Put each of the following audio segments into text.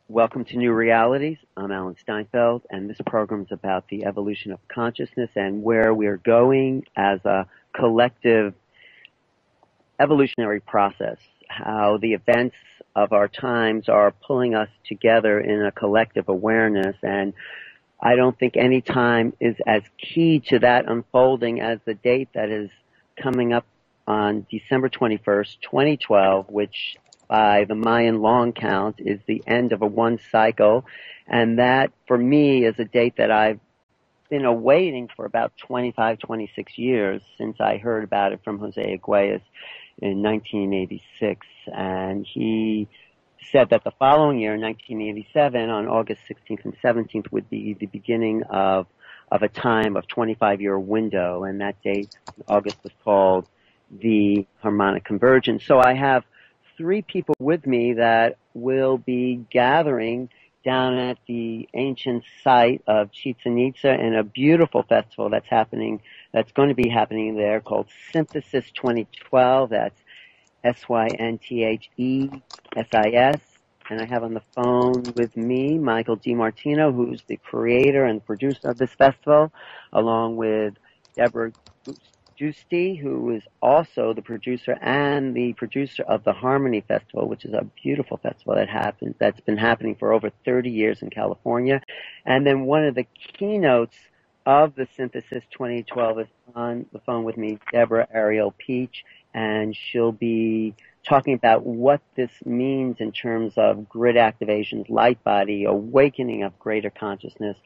Welcome to New Realities. I'm Alan Steinfeld, and this program is about the evolution of consciousness and where we're going as a collective evolutionary process, how the events of our times are pulling us together in a collective awareness. And I don't think any time is as key to that unfolding as the date that is coming up on December 21st, 2012, which by the Mayan long count is the end of a one cycle. And that, for me, is a date that I've been awaiting for about 25, 26 years since I heard about it from Jose Aguirre in 1986. And he said that the following year, 1987, on August 16th and 17th, would be the beginning of a time of 25-year window. And that date, August, was called the harmonic convergence. So I have three people with me that will be gathering down at the ancient site of Chichen Itza in a beautiful festival that's going to be happening there called Synthesis 2012. That's SYNTHESIS. And I have on the phone with me Michael DiMartino, who's the creator and producer of this festival, along with Deborah Giusti, who is also the producer and the producer of the Harmony Festival, which is a beautiful festival that's been happening for over 30 years in California. And then one of the keynotes of the Synthesis 2012 is on the phone with me, Deborah Ariel Peach, and she'll be talking about what this means in terms of grid activations, light body, awakening of greater consciousness.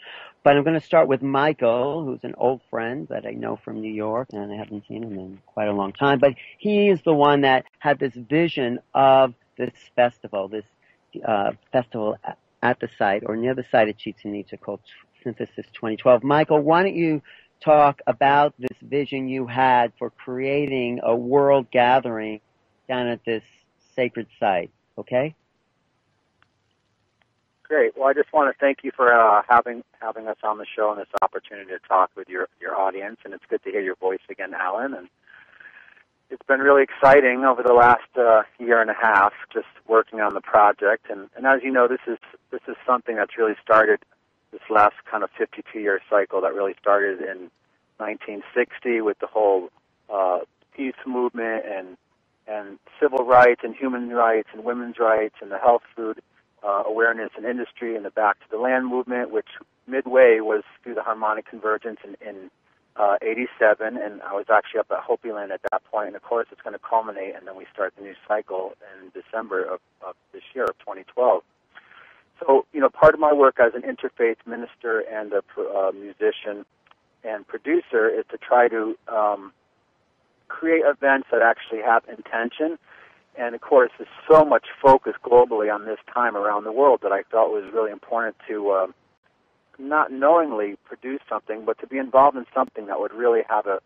But I'm going to start with Michael, who's an old friend that I know from New York, and I haven't seen him in quite a long time. But he is the one that had this vision of this festival, festival at the site or near the site of Chichen Itza called Synthesis 2012. Michael, why don't you talk about this vision you had for creating a world gathering down at this sacred site, okay? Great. Well, I just want to thank you for having us on the show and this opportunity to talk with your audience, and it's good to hear your voice again, Alan. And it's been really exciting over the last year and a half, just working on the project. And as you know, this is something that's really started this last kind of 52-year cycle that really started in 1960 with the whole peace movement and civil rights and human rights and women's rights and the health food awareness and industry and the Back to the Land movement, which midway was through the harmonic convergence in 87, and I was actually up at Hopi Land at that point, and of course it's going to culminate, and then we start the new cycle in December of this year, of 2012. So, part of my work as an interfaith minister and a musician and producer is to try to create events that actually have intention. And, of course, there's so much focus globally on this time around the world that I felt was really important to not knowingly produce something, but to be involved in something that would really have a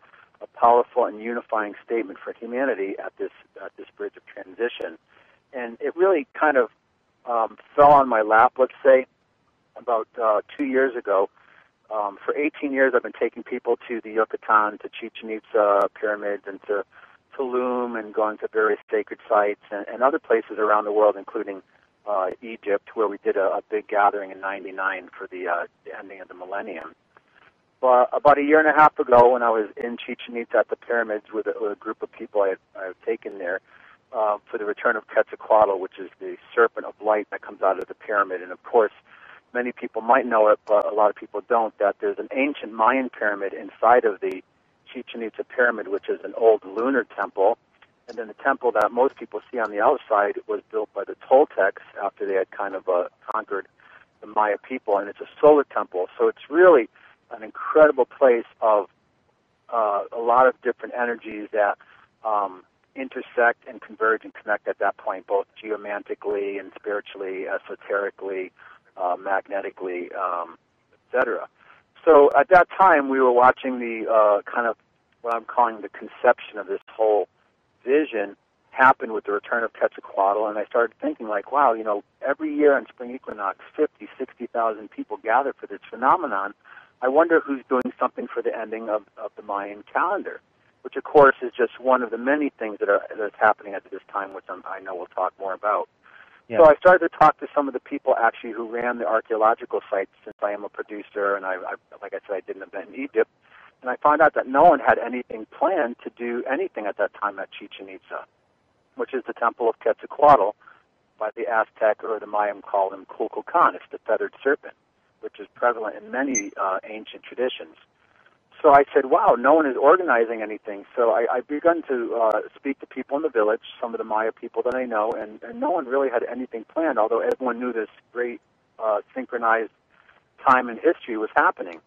powerful and unifying statement for humanity at this bridge of transition. And it really kind of fell on my lap, let's say, about 2 years ago. For 18 years, I've been taking people to the Yucatan, to Chichen Itza pyramids, and to Tulum, and going to various sacred sites and other places around the world, including Egypt, where we did a big gathering in '99 for the ending of the millennium. But about a year and a half ago, when I was in Chichen Itza at the pyramids with a group of people I had taken there for the return of Quetzalcoatl, which is the serpent of light that comes out of the pyramid. And of course, many people might know it, but a lot of people don't, that there's an ancient Mayan pyramid inside of the Chichen Itza pyramid, which is an old lunar temple. And then the temple that most people see on the outside was built by the Toltecs after they had kind of conquered the Maya people, and it's a solar temple. So it's really an incredible place of a lot of different energies that intersect and converge and connect at that point, both geomantically and spiritually, esoterically, magnetically, etc. So at that time, we were watching the kind of what I'm calling the conception of this whole vision happen with the return of Quetzalcoatl, and I started thinking, like, wow, every year in spring equinox, 50, 60,000 people gather for this phenomenon. I wonder who's doing something for the ending of the Mayan calendar, which, of course, is just one of the many things that's happening at this time, which I know we'll talk more about. Yeah. So I started to talk to some of the people actually who ran the archaeological sites, since I am a producer and I like I said, I did an event in Egypt. And I found out that no one had anything planned to do anything at that time at Chichen Itza, which is the temple of Quetzalcoatl, by the Aztec or the Mayan called him Kukulkan. It's the feathered serpent, which is prevalent in many ancient traditions. So I said, wow, no one is organizing anything. So I begun to speak to people in the village, some of the Maya people that I know, and no one really had anything planned, although everyone knew this great synchronized time in history was happening.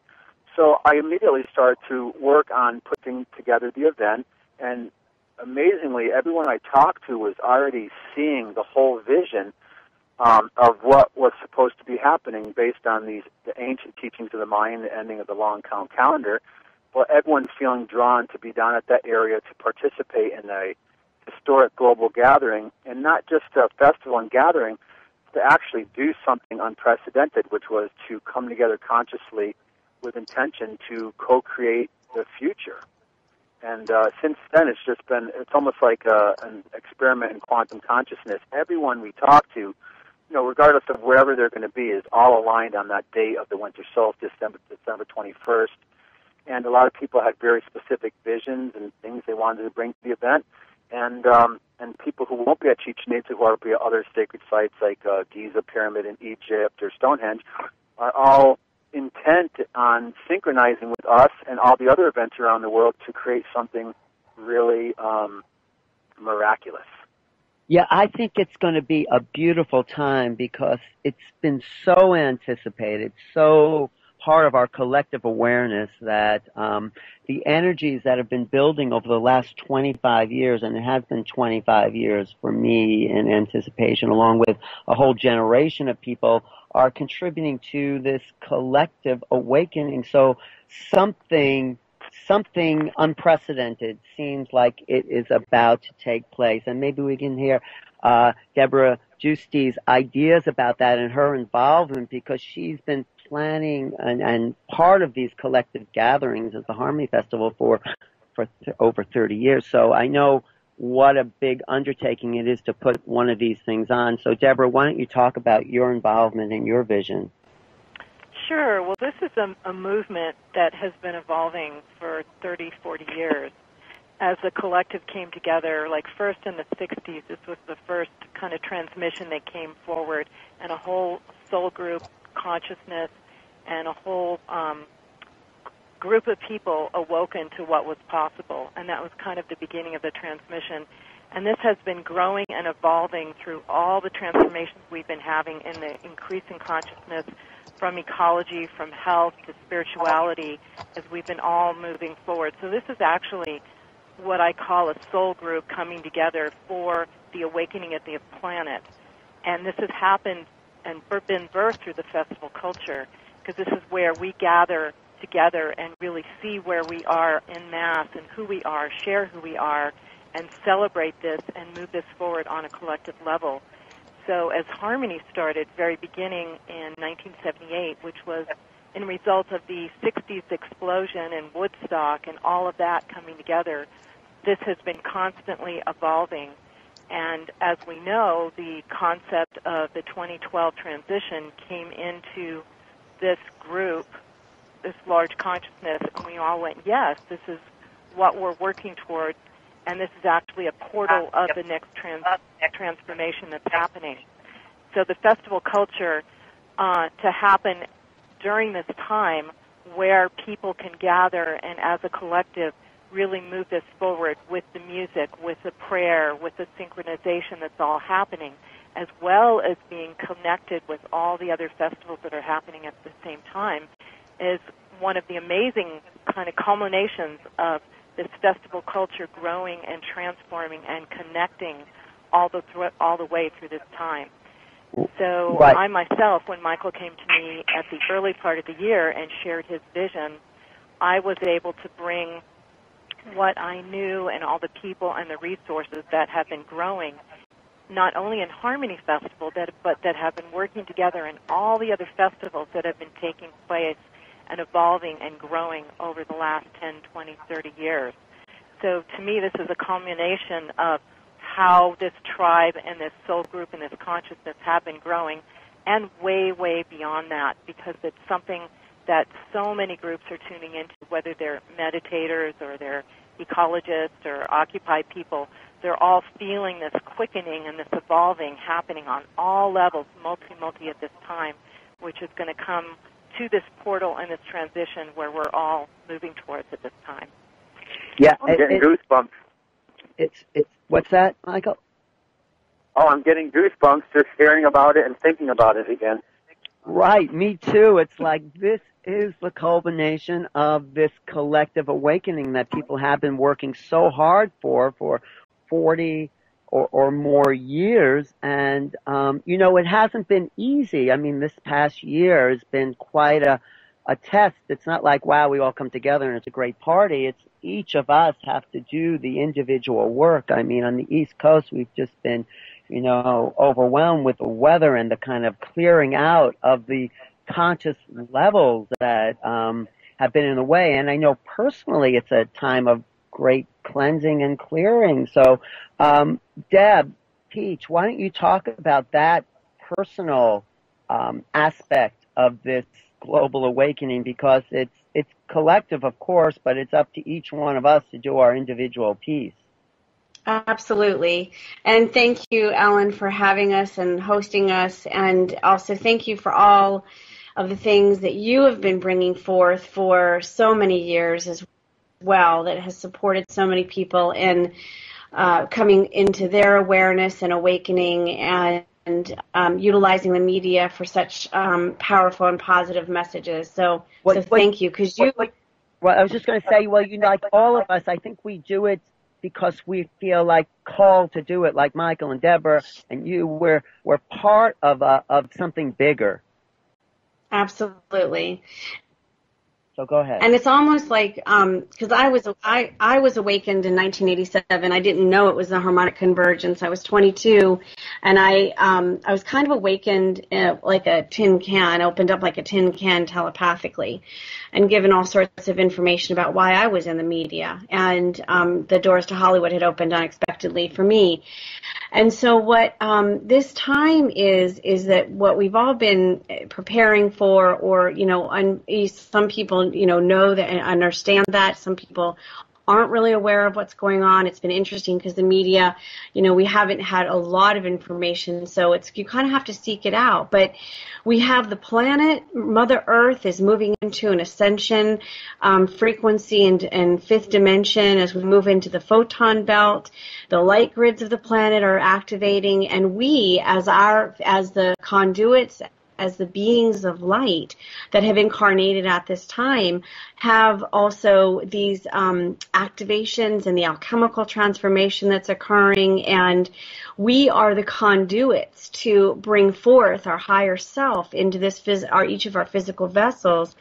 So I immediately started to work on putting together the event, and amazingly, everyone I talked to was already seeing the whole vision of what was supposed to be happening based on the ancient teachings of the Mayan, the ending of the long count calendar. But everyone's feeling drawn to be down at that area to participate in a historic global gathering, and not just a festival and gathering, to actually do something unprecedented, which was to come together consciously with intention to co-create the future. And since then, it's almost like an experiment in quantum consciousness. Everyone we talk to, regardless of wherever they're going to be, is all aligned on that date of the winter solstice, December 21st. And a lot of people had very specific visions and things they wanted to bring to the event. And people who won't be at Chichen Itza, who will be at other sacred sites like Giza Pyramid in Egypt or Stonehenge, are all intent on synchronizing with us and all the other events around the world to create something really miraculous. Yeah, I think it's going to be a beautiful time because it's been so anticipated, so part of our collective awareness that the energies that have been building over the last 25 years, and it has been 25 years for me in anticipation, along with a whole generation of people, are contributing to this collective awakening. So something unprecedented seems like it is about to take place. And maybe we can hear Deborah Giusti's ideas about that and her involvement, because she's been planning and part of these collective gatherings at the Harmony Festival for over 30 years. So I know what a big undertaking it is to put one of these things on. So Deborah, why don't you talk about your involvement and your vision? Sure. Well, this is a movement that has been evolving for 30, 40 years. As the collective came together, like first in the 60s, this was the first kind of transmission that came forward, and a whole soul group consciousness and a whole group of people awoken to what was possible, and that was kind of the beginning of the transmission. And this has been growing and evolving through all the transformations we've been having in the increasing consciousness, from ecology, from health to spirituality, as we've been all moving forward. So this is actually what I call a soul group coming together for the awakening of the planet. And this has happened and been birthed through the festival culture, because this is where we gather together and really see where we are in mass and who we are, share who we are, and celebrate this and move this forward on a collective level. So as Harmony started very beginning in 1978, which was in result of the 60s explosion in Woodstock and all of that coming together, this has been constantly evolving. And as we know, the concept of the 2012 transition came into this group, this large consciousness, and we all went, yes, this is what we're working towards, and this is actually a portal of the next transformation that's happening. So the festival culture to happen during this time where people can gather and as a collective really move this forward with the music, with the prayer, with the synchronization that's all happening, as well as being connected with all the other festivals that are happening at the same time, is one of the amazing kind of culminations of this festival culture growing and transforming and connecting all the way through this time. So right. I myself, when Michael came to me at the early part of the year and shared his vision, I was able to bring what I knew and all the people and the resources that have been growing, not only in Harmony Festival, but that have been working together in all the other festivals that have been taking place and evolving and growing over the last 10, 20, 30 years. So to me, this is a culmination of how this tribe and this soul group and this consciousness have been growing, and way, way beyond that, because it's something that so many groups are tuning into, whether they're meditators or they're ecologists or occupied people. They're all feeling this quickening and this evolving happening on all levels, multi at this time, which is going to come to this portal and this transition where we're all moving towards at this time. Yeah, I'm getting goosebumps. It's what's that, Michael? Oh, I'm getting goosebumps just hearing about it and thinking about it again. Right, me too. It's like this is the culmination of this collective awakening that people have been working so hard for 40 or more years. And, it hasn't been easy. I mean, this past year has been quite a test. It's not like, wow, we all come together and it's a great party. It's each of us have to do the individual work. I mean, on the East Coast, we've just been, overwhelmed with the weather and the kind of clearing out of the conscious levels that have been in the way. And I know personally it's a time of great cleansing and clearing. So, Deb, Peach, why don't you talk about that personal aspect of this global awakening, because it's collective, of course, but it's up to each one of us to do our individual piece. Absolutely. And thank you, Ellen, for having us and hosting us. And also thank you for all of the things that you have been bringing forth for so many years as well, that has supported so many people in coming into their awareness and awakening, and utilizing the media for such powerful and positive messages. So thank you. Well, I was just going to say, like all of us, I think we do it because we feel like called to do it, like Michael and Deborah and you. We're part of something bigger. Absolutely. So go ahead. And it's almost like, because I was awakened in 1987. I didn't know it was the harmonic convergence. I was 22, and I was kind of awakened like a tin can, opened up like a tin can telepathically, and given all sorts of information about why I was in the media. And the doors to Hollywood had opened unexpectedly for me. And so what this time is that what we've all been preparing for, or, some people, know that and understand that. Some people aren't really aware of what's going on. It's been interesting because the media, we haven't had a lot of information, so you kind of have to seek it out. But we have the planet, Mother Earth is moving into an ascension frequency and fifth dimension as we move into the photon belt. The light grids of the planet are activating, and we, as the conduits, as the beings of light that have incarnated at this time, have also these activations and the alchemical transformation that's occurring, and we are the conduits to bring forth our higher self into this each of our physical vessels,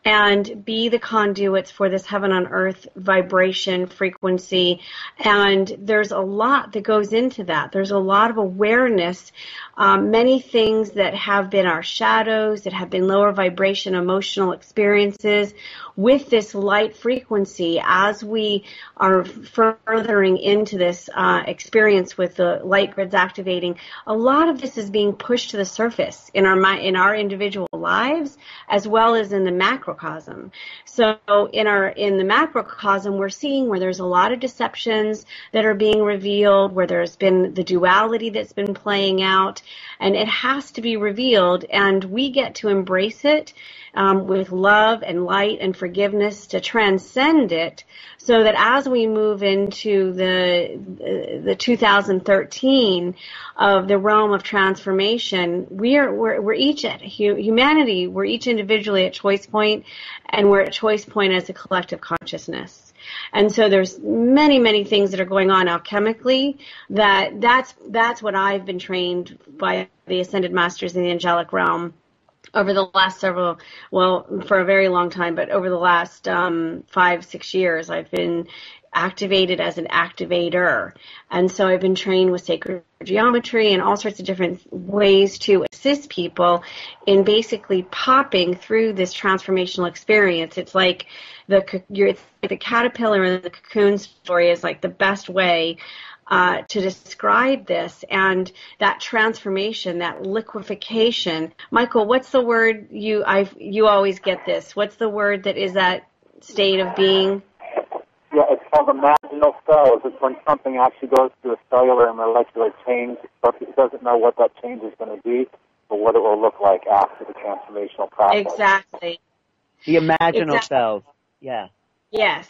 and be the conduits for this heaven on earth vibration frequency. And there's a lot that goes into that. There's a lot of awareness, many things that have been our shadows, that have been lower vibration emotional experiences. With this light frequency, as we are furthering into this experience with the light grids activating, a lot of this is being pushed to the surface in our individual lives, as well as in the macrocosm. So in the macrocosm, we're seeing where there's a lot of deceptions that are being revealed, where there's been the duality that's been playing out, and it has to be revealed, and we get to embrace it with love and light and forgiveness to transcend it, so that as we move into the 2013 of the realm of transformation, we're each at humanity, we're each individually at choice point, and we're at choice point as a collective consciousness. And so there's many, many things that are going on alchemically that's what I've been trained by the Ascended Masters in the angelic realm over the last for a very long time, but over the last 5-6 years, I've been activated as an activator. And so I've been trained with sacred geometry and all sorts of different ways to assist people in basically popping through this transformational experience. It's like the caterpillar and the cocoon story is like the best way to describe this and that transformation, that liquefaction. Michael, what's the word you always get this? What's the word that is that state of being? Yeah, it's called imaginal cells. It's when something actually goes through a cellular and molecular change, but it doesn't know what that change is going to be or what it will look like after the transformational process. Exactly. The imaginal cells. Yeah. Yes.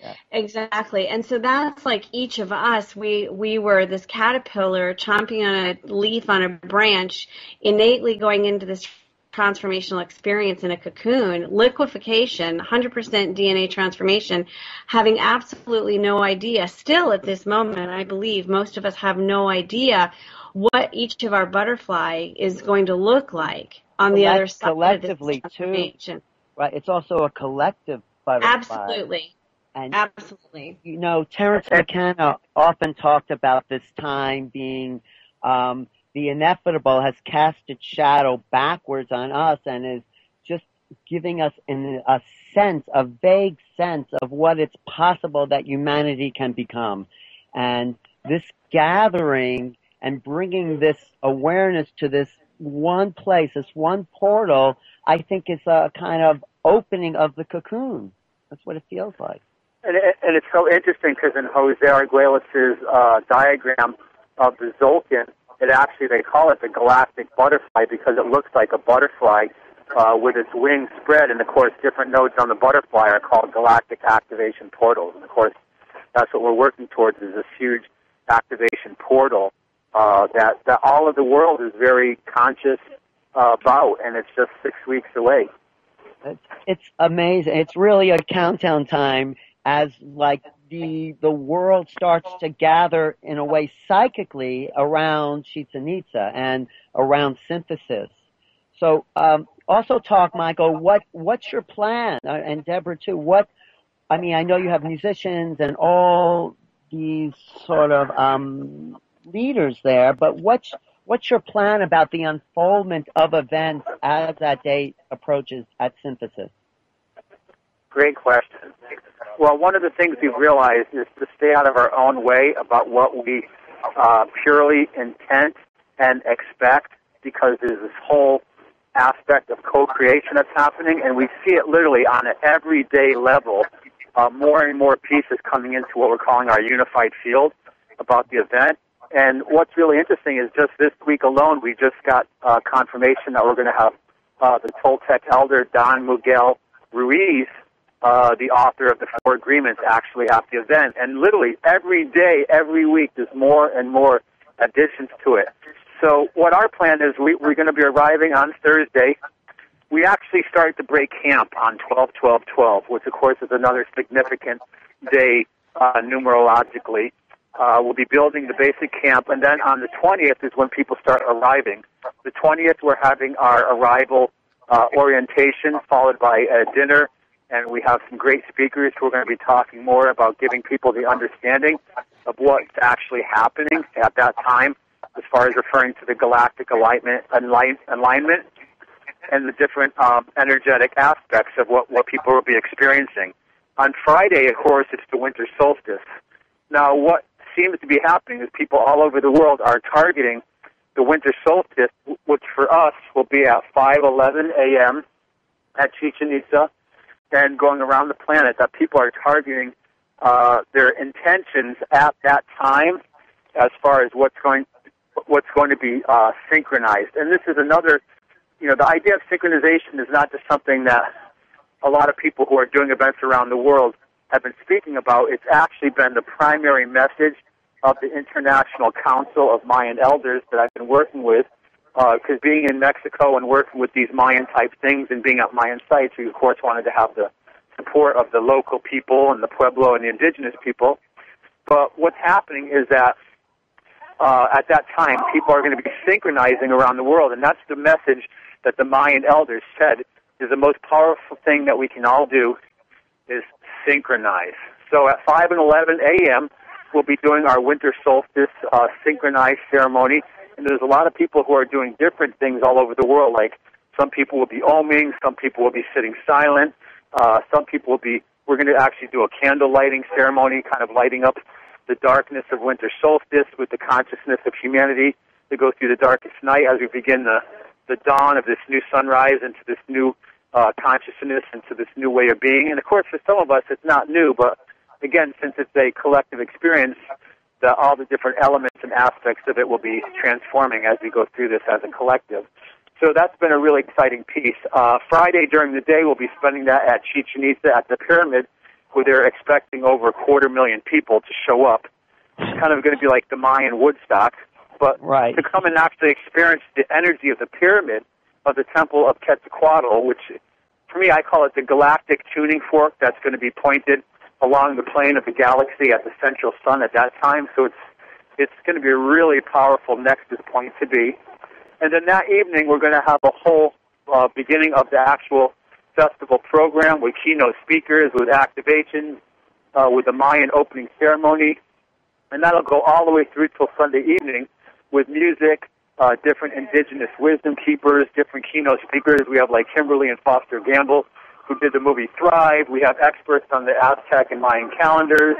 Yeah. Exactly. And so that's like each of us, we were this caterpillar chomping on a leaf on a branch, innately going into this transformational experience in a cocoon, liquefaction, 100% DNA transformation, having absolutely no idea. Still at this moment, I believe most of us have no idea what each of our butterfly is going to look like on the other side of this transformation. Too. Right. It's also a collective butterfly. Absolutely. And, absolutely. You know, Terence McKenna often talked about this time being the inevitable has cast its shadow backwards on us and is just giving us a vague sense of what it's possible that humanity can become. And this gathering and bringing this awareness to this one place, this one portal, I think is a kind of opening of the cocoon. That's what it feels like. And it's so interesting because in Jose Arguelles' diagram of the Tzolk'in, they call it the galactic butterfly because it looks like a butterfly with its wings spread. And, of course, different nodes on the butterfly are called galactic activation portals. And, of course, that's what we're working towards is this huge activation portal that all of the world is very conscious about, and it's just 6 weeks away. It's amazing. It's really a countdown time as like the world starts to gather in a way psychically around Chichen Itza and around synthesis. So also talk, Michael, what's your plan? And Deborah too, I know you have musicians and all these sort of leaders there, but what's your plan about the unfoldment of events as that date approaches at Synthesis? Great question. Well, one of the things we've realized is to stay out of our own way about what we purely intent and expect, because there's this whole aspect of co-creation that's happening, and we see it literally on an everyday level, more and more pieces coming into what we're calling our unified field about the event. And what's really interesting is just this week alone, we just got confirmation that we're going to have the Toltec elder Don Miguel Ruiz, the author of the Four Agreements, actually at the event. And literally every day, every week, there's more and more additions to it. So what our plan is, we're going to be arriving on Thursday. We actually started to break camp on 12/12/12, which, of course, is another significant day numerologically. We'll be building the basic camp, and then on the 20th is when people start arriving. The 20th, we're having our arrival orientation, followed by a dinner, and we have some great speakers who are going to be talking more about giving people the understanding of what's actually happening at that time, as far as referring to the galactic alignment and the different energetic aspects of what people will be experiencing. On Friday, of course, it's the winter solstice. Now, what seems to be happening is people all over the world are targeting the winter solstice, which for us will be at 5:11 a.m. at Chichen Itza, and going around the planet, that people are targeting their intentions at that time as far as what's going to be synchronized. And this is another, the idea of synchronization is not just something that a lot of people who are doing events around the world have been speaking about. It's actually been the primary message of the International Council of Mayan Elders that I've been working with, because being in Mexico and working with these Mayan-type things and being at Mayan sites, we, of course, wanted to have the support of the local people and the Pueblo and the indigenous people. But what's happening is that at that time, people are going to be synchronizing around the world, and that's the message that the Mayan Elders said is the most powerful thing that we can all do is synchronize. So at 5:11 a.m., we'll be doing our winter solstice synchronized ceremony, and there's a lot of people who are doing different things all over the world. Like some people will be oming, some people will be sitting silent, some people will be. We're going to actually do a candle lighting ceremony, kind of lighting up the darkness of winter solstice with the consciousness of humanity to go through the darkest night as we begin the dawn of this new sunrise into this new consciousness, into this new way of being. And, of course, for some of us, it's not new, but, again, since it's a collective experience, all the different elements and aspects of it will be transforming as we go through this as a collective. So that's been a really exciting piece. Friday during the day, we'll be spending that at Chichen Itza at the pyramid, where they're expecting over 250,000 people to show up. It's kind of going to be like the Mayan Woodstock, but to come and actually experience the energy of the pyramid of the Temple of Quetzalcoatl, which, for me, I call it the galactic tuning fork that's going to be pointed along the plane of the galaxy at the central sun at that time. So it's going to be a really powerful nexus point to be. And then that evening, we're going to have a whole beginning of the actual festival program with keynote speakers, with activations, with the Mayan opening ceremony. And that'll go all the way through till Sunday evening with music, different indigenous wisdom keepers, different keynote speakers. We have like Kimberly and Foster Gamble, who did the movie Thrive. We have experts on the Aztec and Mayan calendars.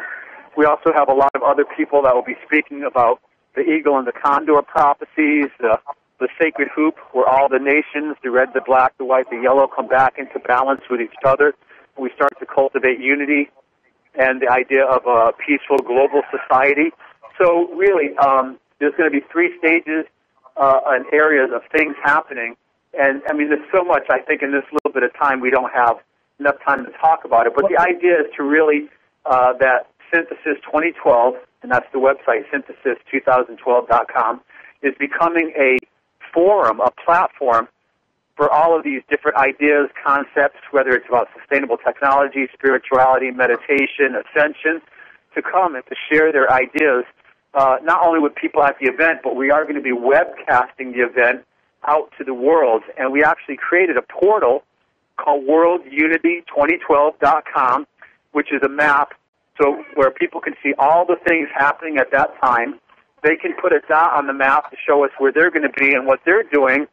We also have a lot of other people that will be speaking about the eagle and the condor prophecies, the sacred hoop, where all the nations, the red, the black, the white, the yellow, come back into balance with each other. We start to cultivate unity and the idea of a peaceful global society. So really, there's going to be 3 stages and areas of things happening. And, I mean, there's so much, I think, in this little bit of time we don't have enough time to talk about it. But the idea is to really, that Synthesis 2012, and that's the website, synthesis2012.com, is becoming a forum, a platform for all of these different ideas, concepts, whether it's about sustainable technology, spirituality, meditation, ascension, to come and to share their ideas, not only with people at the event, but we are going to be webcasting the event out to the world. And we actually created a portal called worldunity2012.com, which is a map so where people can see all the things happening at that time. They can put a dot on the map to show us where they're going to be and what they're doing,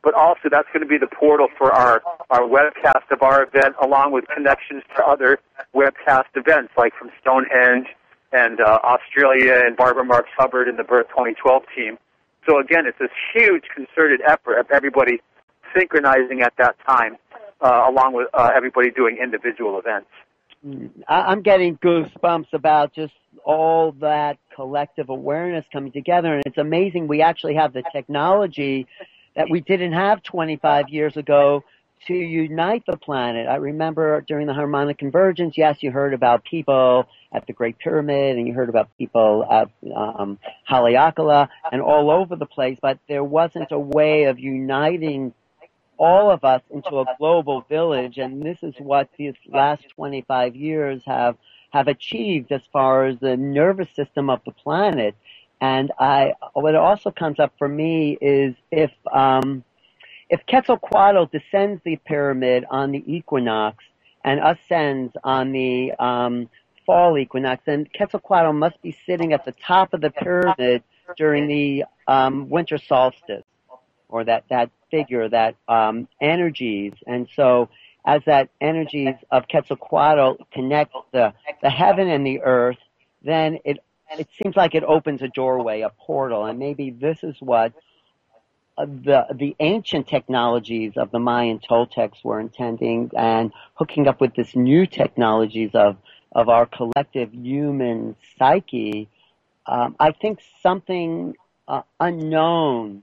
but also that's going to be the portal for our webcast of our event, along with connections to other webcast events, like from Stonehenge and Australia and Barbara Marx Hubbard and the Birth 2012 team. So again, it's this huge concerted effort of everybody synchronizing at that time, along with everybody doing individual events. I'm getting goosebumps about just all that collective awareness coming together, and it's amazing we actually have the technology that we didn't have 25 years ago to unite the planet. I remember during the harmonic convergence, yes, you heard about people at the Great Pyramid, and you heard about people at Haleakala and all over the place, but there wasn't a way of uniting all of us into a global village, and this is what these last 25 years have achieved as far as the nervous system of the planet. And what also comes up for me is if Quetzalcoatl descends the pyramid on the equinox and ascends on the fall equinox, then Quetzalcoatl must be sitting at the top of the pyramid during the winter solstice, or that figure, that energies. And so as that energies of Quetzalcoatl connect the heaven and the earth, then it seems like it opens a doorway, a portal. And maybe this is what the ancient technologies of the Mayan Toltecs were intending, and hooking up with this new technologies of our collective human psyche. I think something unknown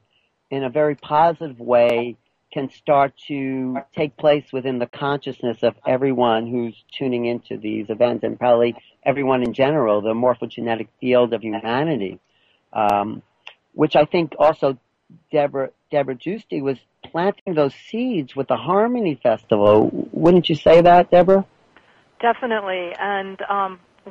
in a very positive way can start to take place within the consciousness of everyone who's tuning into these events, and probably everyone in general, the morphogenetic field of humanity, which I think also Deborah Giusti was planting those seeds with the Harmony Festival. Wouldn't you say that, Deborah? Definitely. And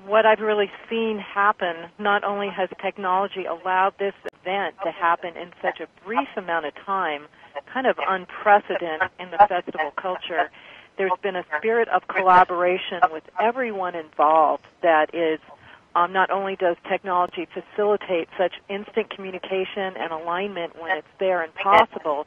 what I've really seen happen, not only has technology allowed this event to happen in such a brief amount of time, kind of unprecedented in the festival culture, there's been a spirit of collaboration with everyone involved that is, not only does technology facilitate such instant communication and alignment when it's there and possible,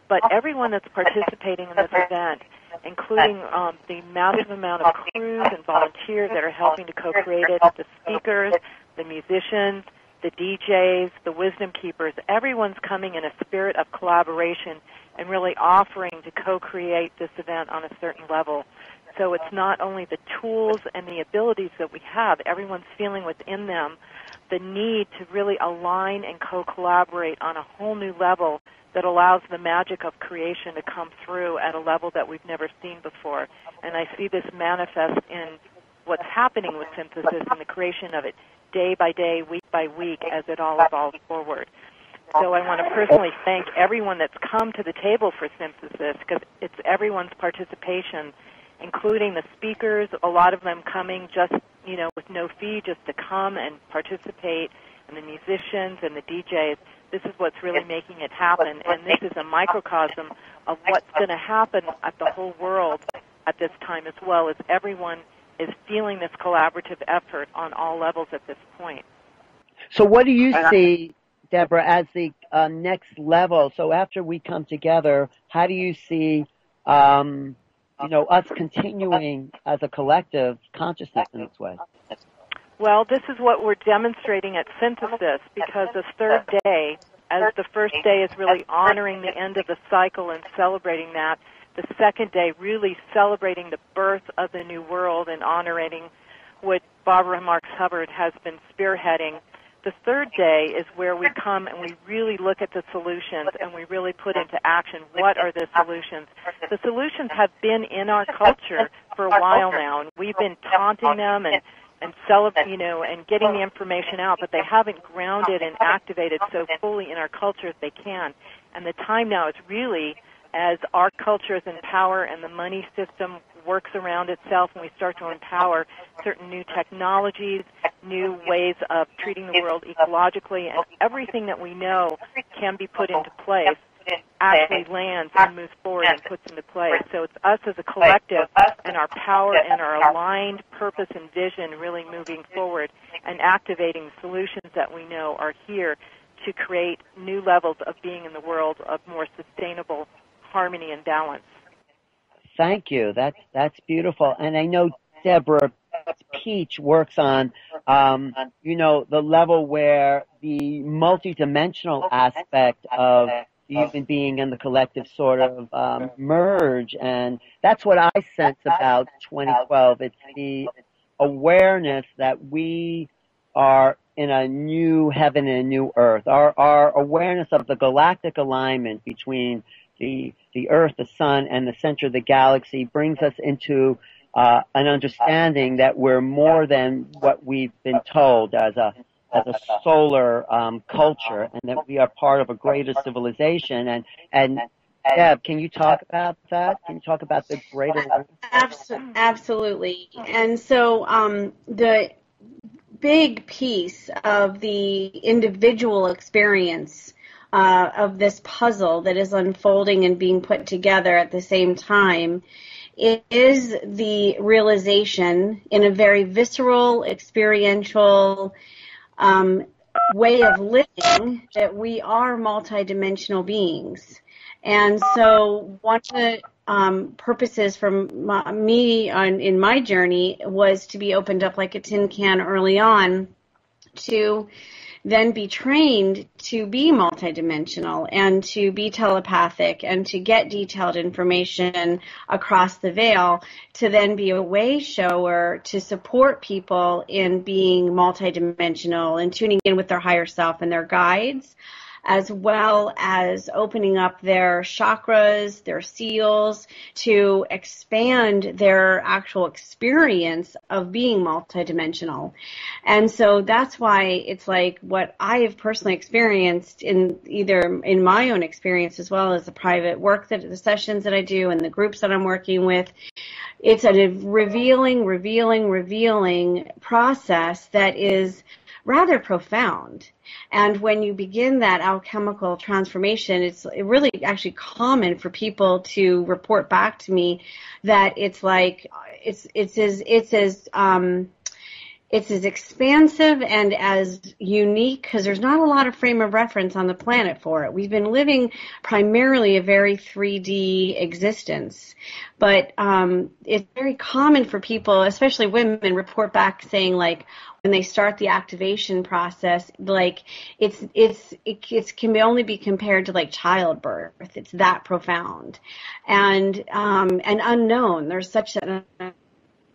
but everyone that's participating in this event, including the massive amount of crews and volunteers that are helping to co-create it, the speakers, the musicians, the DJs, the wisdom keepers. Everyone's coming in a spirit of collaboration and really offering to co-create this event on a certain level. So it's not only the tools and the abilities that we have, everyone's feeling within them the need to really align and co-collaborate on a whole new level that allows the magic of creation to come through at a level that we've never seen before. And I see this manifest in what's happening with Synthesis and the creation of it day by day, week by week, as it all evolves forward. So I want to personally thank everyone that's come to the table for Synthesis, because it's everyone's participation, including the speakers, a lot of them coming just, with no fee, just to come and participate, and the musicians and the DJs. This is what's really making it happen, and this is a microcosm of what's going to happen at the whole world at this time as well, as everyone is feeling this collaborative effort on all levels at this point. So what do you see, Deborah, as the next level? So after we come together, how do you see us continuing as a collective consciousness in this way? Well, this is what we're demonstrating at Synthesis, because the third day, as the first day is really honoring the end of the cycle and celebrating that, the second day really celebrating the birth of the new world and honoring what Barbara Marx Hubbard has been spearheading. The third day is where we come and we really look at the solutions and we really put into action what are the solutions. The solutions have been in our culture for a while now, and we've been taunting them and and getting the information out, but they haven't grounded and activated so fully in our culture as they can. And the time now is really, as our culture is in power and the money system works around itself, and we start to empower certain new technologies, new ways of treating the world ecologically, and everything that we know can be put into place actually lands and moves forward and puts into place. So it's us as a collective and our power and our aligned purpose and vision really moving forward and activating the solutions that we know are here to create new levels of being in the world of more sustainable harmony and balance. Thank you. That's beautiful. And I know Deborah Peach works on, the level where the multidimensional aspect of the human being and the collective sort of merge. And that's what I sense about 2012. It's the awareness that we are in a new heaven and a new earth. Our awareness of the galactic alignment between the Earth, the Sun, and the center of the galaxy brings us into an understanding that we're more than what we've been told as a solar culture, and that we are part of a greater civilization. And Deb, can you talk about that? Can you talk about the greater? Absolutely. And so the big piece of the individual experience of this puzzle that is unfolding and being put together at the same time is the realization in a very visceral, experiential way of living that we are multidimensional beings. And so one of the purposes for me in my journey was to be opened up like a tin can early on, to then be trained to be multidimensional and to be telepathic and to get detailed information across the veil, to then be a way shower to support people in being multidimensional and tuning in with their higher self and their guides, as well as opening up their chakras, their seals, to expand their actual experience of being multidimensional. And so that's why it's like what I have personally experienced in either in my own experience as well as the private work, that the sessions that I do and the groups that I'm working with. It's a revealing process that is rather profound. And when you begin that alchemical transformation, it's really actually common for people to report back to me that it's like it's as it's as expansive and as unique because there's not a lot of frame of reference on the planet for it. We've been living primarily a very 3D existence, but it's very common for people, especially women, report back saying like when they start the activation process, like it can only be compared to like childbirth. It's that profound and unknown. There's such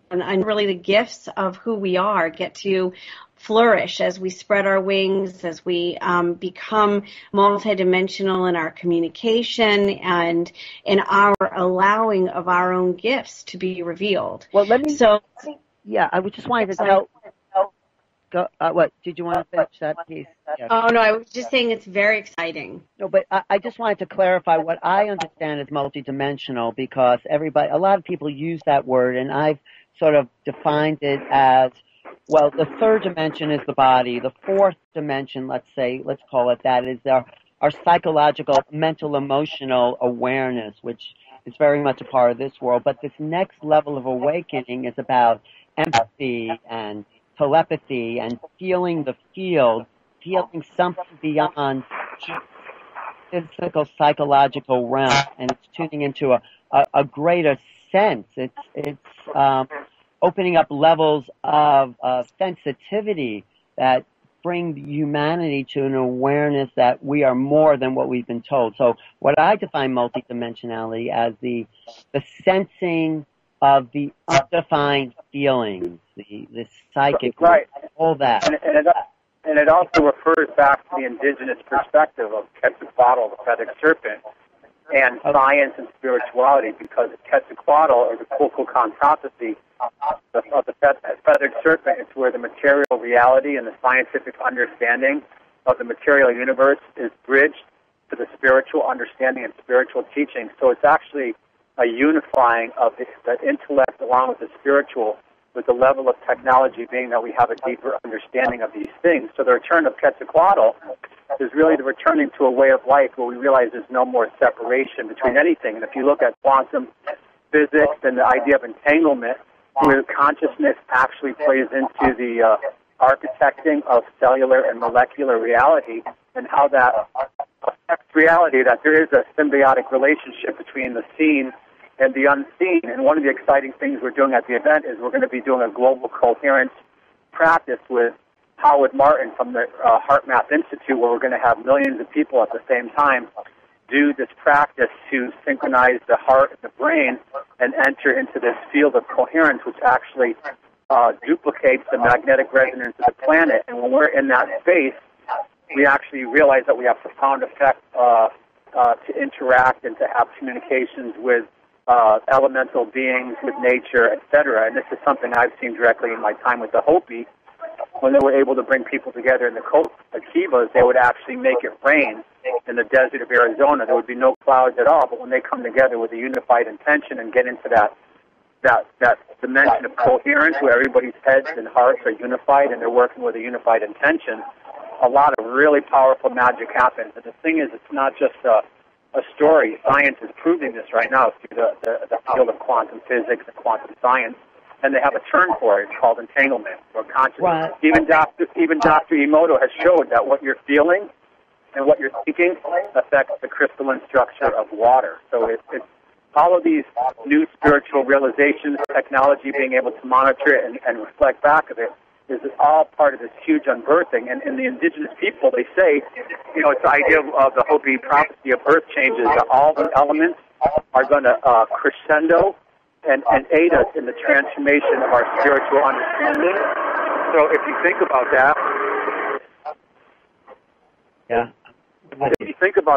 and really the gifts of who we are get to flourish as we spread our wings, as we become multidimensional in our communication and in our allowing of our own gifts to be revealed. Well, I would just wanted to tell. What did you want to finish that piece? Yes. Oh no, I was just saying it's very exciting. No, but I just wanted to clarify what I understand as multidimensional because a lot of people use that word, and I've sort of defined it as, well, the third dimension is the body. The fourth dimension, let's call it that, is our psychological, mental, emotional awareness, which is very much a part of this world. But this next level of awakening is about empathy and telepathy and feeling the field, feeling something beyond physical, psychological realm, and it's tuning into a greater sense. It's opening up levels of sensitivity that bring humanity to an awareness that we are more than what we've been told. So what I define multidimensionality as the sensing of the undefined feelings, the psychic, right, all that. And it also refers back to the indigenous perspective of Quetzalcoatl, the feathered serpent, and science and spirituality, because Quetzalcoatl, or the Kukulkan prophecy of the feathered serpent, is where the material reality and the scientific understanding of the material universe is bridged to the spiritual understanding and spiritual teaching. So it's actually a unifying of the intellect along with the spiritual, with the level of technology being that we have a deeper understanding of these things. So the return of Quetzalcoatl is really the returning to a way of life where we realize there's no more separation between anything. And if you look at quantum physics and the idea of entanglement, where consciousness actually plays into the architecting of cellular and molecular reality and how that affects reality, that there is a symbiotic relationship between the seen and the unseen. And one of the exciting things we're doing at the event is we're going to be doing a global coherence practice with Howard Martin from the HeartMath Institute, where we're going to have millions of people at the same time do this practice to synchronize the heart and the brain and enter into this field of coherence, which actually duplicates the magnetic resonance of the planet. And when we're in that space, we actually realize that we have profound effect to interact and to have communications with elemental beings, with nature, etc. And this is something I've seen directly in my time with the Hopi. When they were able to bring people together in the Kivas, they would actually make it rain in the desert of Arizona. There would be no clouds at all, but when they come together with a unified intention and get into that dimension of coherence where everybody's heads and hearts are unified and they're working with a unified intention, a lot of really powerful magic happens. And the thing is, it's not just a story. Science is proving this right now through the field of quantum physics and quantum science. And they have a term for it. It's called entanglement or consciousness. Right. Even Dr. Emoto has showed that what you're feeling and what you're thinking affects the crystalline structure of water. So it's all of these new spiritual realizations, technology being able to monitor it and reflect back of it, is all part of this huge unbirthing. And in the indigenous people, they say, it's the idea of the Hopi prophecy of earth changes, that all the elements are going to crescendo and aid us in the transformation of our spiritual understanding. So if you think about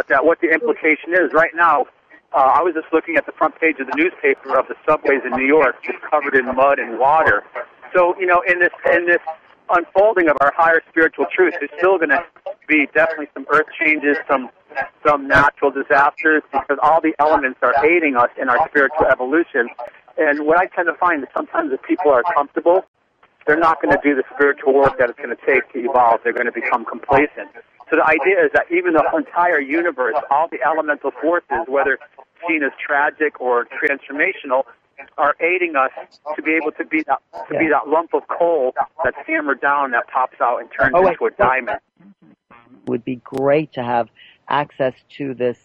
that, what the implication is, right now, I was just looking at the front page of the newspaper of the subways in New York, just covered in mud and water. So, in this unfolding of our higher spiritual truth, there's still going to be definitely some earth changes, some natural disasters, because all the elements are aiding us in our spiritual evolution. And what I tend to find is sometimes if people are comfortable, they're not going to do the spiritual work that it's going to take to evolve. They're going to become complacent. So the idea is that even the entire universe, all the elemental forces, whether seen as tragic or transformational, are aiding us to be able to be that lump of coal that's hammered down that pops out and turns into a diamond. It would be great to have access to this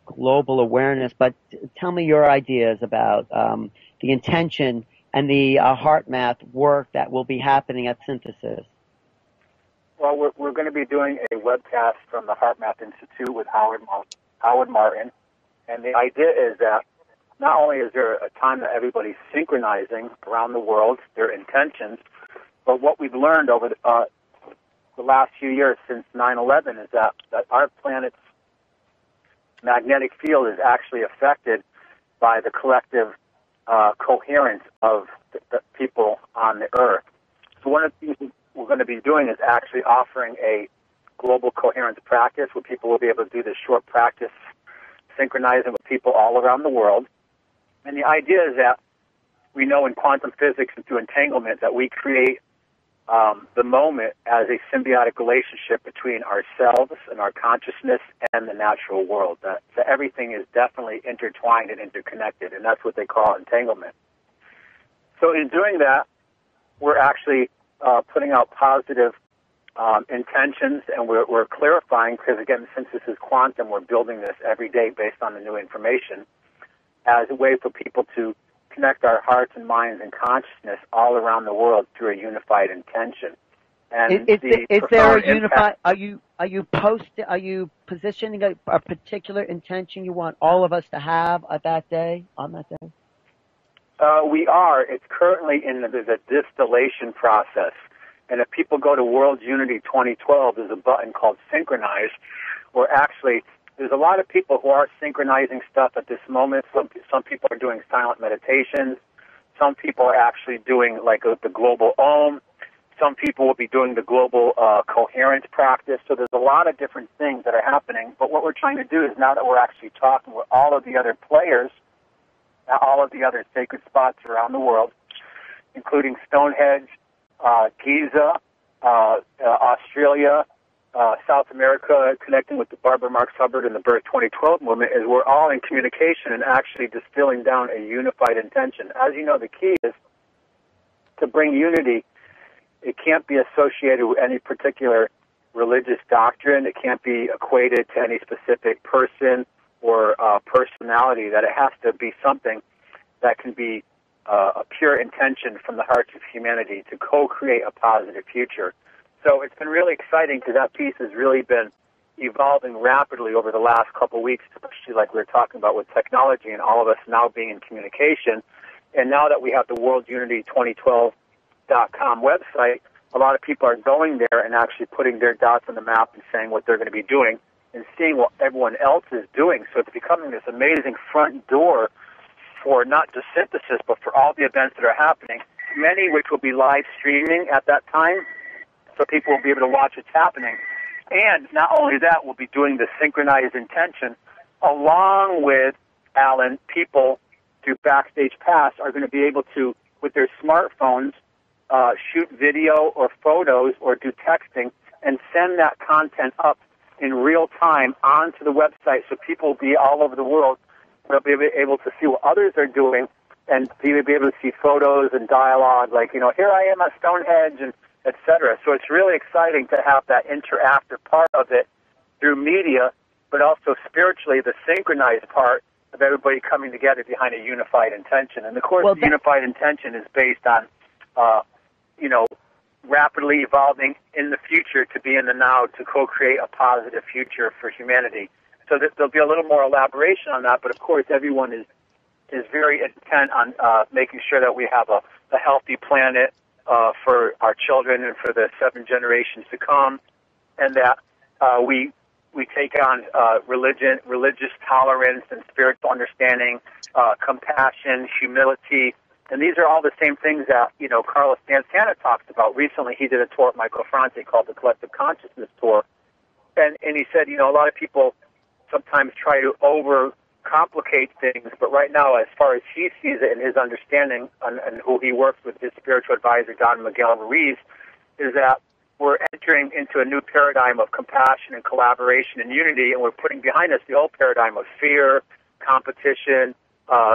global awareness, but tell me your ideas about the intention and the HeartMath work that will be happening at Synthesis. Well, we're going to be doing a webcast from the HeartMath Institute with Howard Martin, and the idea is that not only is there a time that everybody's synchronizing around the world their intentions, but what we've learned over the last few years since 9/11 is that our planet's magnetic field is actually affected by the collective coherence of the people on the Earth. So one of the things we're going to be doing is actually offering a global coherence practice where people will be able to do this short practice synchronizing with people all around the world. And the idea is that we know in quantum physics and through entanglement that we create the moment as a symbiotic relationship between ourselves and our consciousness and the natural world. That everything is definitely intertwined and interconnected, and that's what they call entanglement. So in doing that, we're actually putting out positive intentions, and we're clarifying, because again, since this is quantum, we're building this every day based on the new information as a way for people to connect our hearts and minds and consciousness all around the world through a unified intention. And is there a unified? Are you positioning a particular intention you want all of us to have on that day? We are. It's currently in the distillation process. And if people go to World Unity 2012, there's a button called Synchronize, where actually there's a lot of people who are synchronizing stuff at this moment. Some people are doing silent meditations. Some people are actually doing like the global Om. Some people will be doing the global coherence practice. So there's a lot of different things that are happening. But what we're trying to do is, now that we're actually talking with all of the other players, all of the other sacred spots around the world, including Stonehenge, Giza, Australia, South America, connecting with the Barbara Marx Hubbard and the Birth 2012 movement, is we're all in communication and actually distilling down a unified intention. As you know, the key is to bring unity. It can't be associated with any particular religious doctrine. It can't be equated to any specific person or personality. That it has to be something that can be a pure intention from the hearts of humanity to co-create a positive future. So it's been really exciting, because that piece has really been evolving rapidly over the last couple of weeks, especially like we were talking about with technology and all of us now being in communication. And now that we have the WorldUnity2012.com website, a lot of people are going there and actually putting their dots on the map and saying what they're going to be doing and seeing what everyone else is doing. So it's becoming this amazing front door for not just Synthesis, but for all the events that are happening, many which will be live streaming at that time, so people will be able to watch what's happening. And not only that, we'll be doing the synchronized intention, along with, Alan, people through Backstage Pass are going to be able to, with their smartphones, shoot video or photos or do texting and send that content up in real time onto the website, so people will be all over the world. They'll be able to see what others are doing, and be able to see photos and dialogue, like, here I am at Stonehenge, and et cetera. So it's really exciting to have that interactive part of it through media, but also spiritually the synchronized part of everybody coming together behind a unified intention. And of course, the unified intention is based on, rapidly evolving in the future to be in the now, to co-create a positive future for humanity. So there'll be a little more elaboration on that, but of course everyone is very intent on making sure that we have a healthy planet for our children and for the 7 generations to come, and that we take on religious tolerance and spiritual understanding, compassion, humility, and these are all the same things that Carlos Santana talks about. Recently, he did a tour at Michael Franti called the Collective Consciousness Tour, and he said a lot of people sometimes try to overcomplicate things, but right now, as far as he sees it in his understanding and who he works with, his spiritual advisor, Don Miguel Ruiz, is that we're entering into a new paradigm of compassion and collaboration and unity, and we're putting behind us the old paradigm of fear, competition,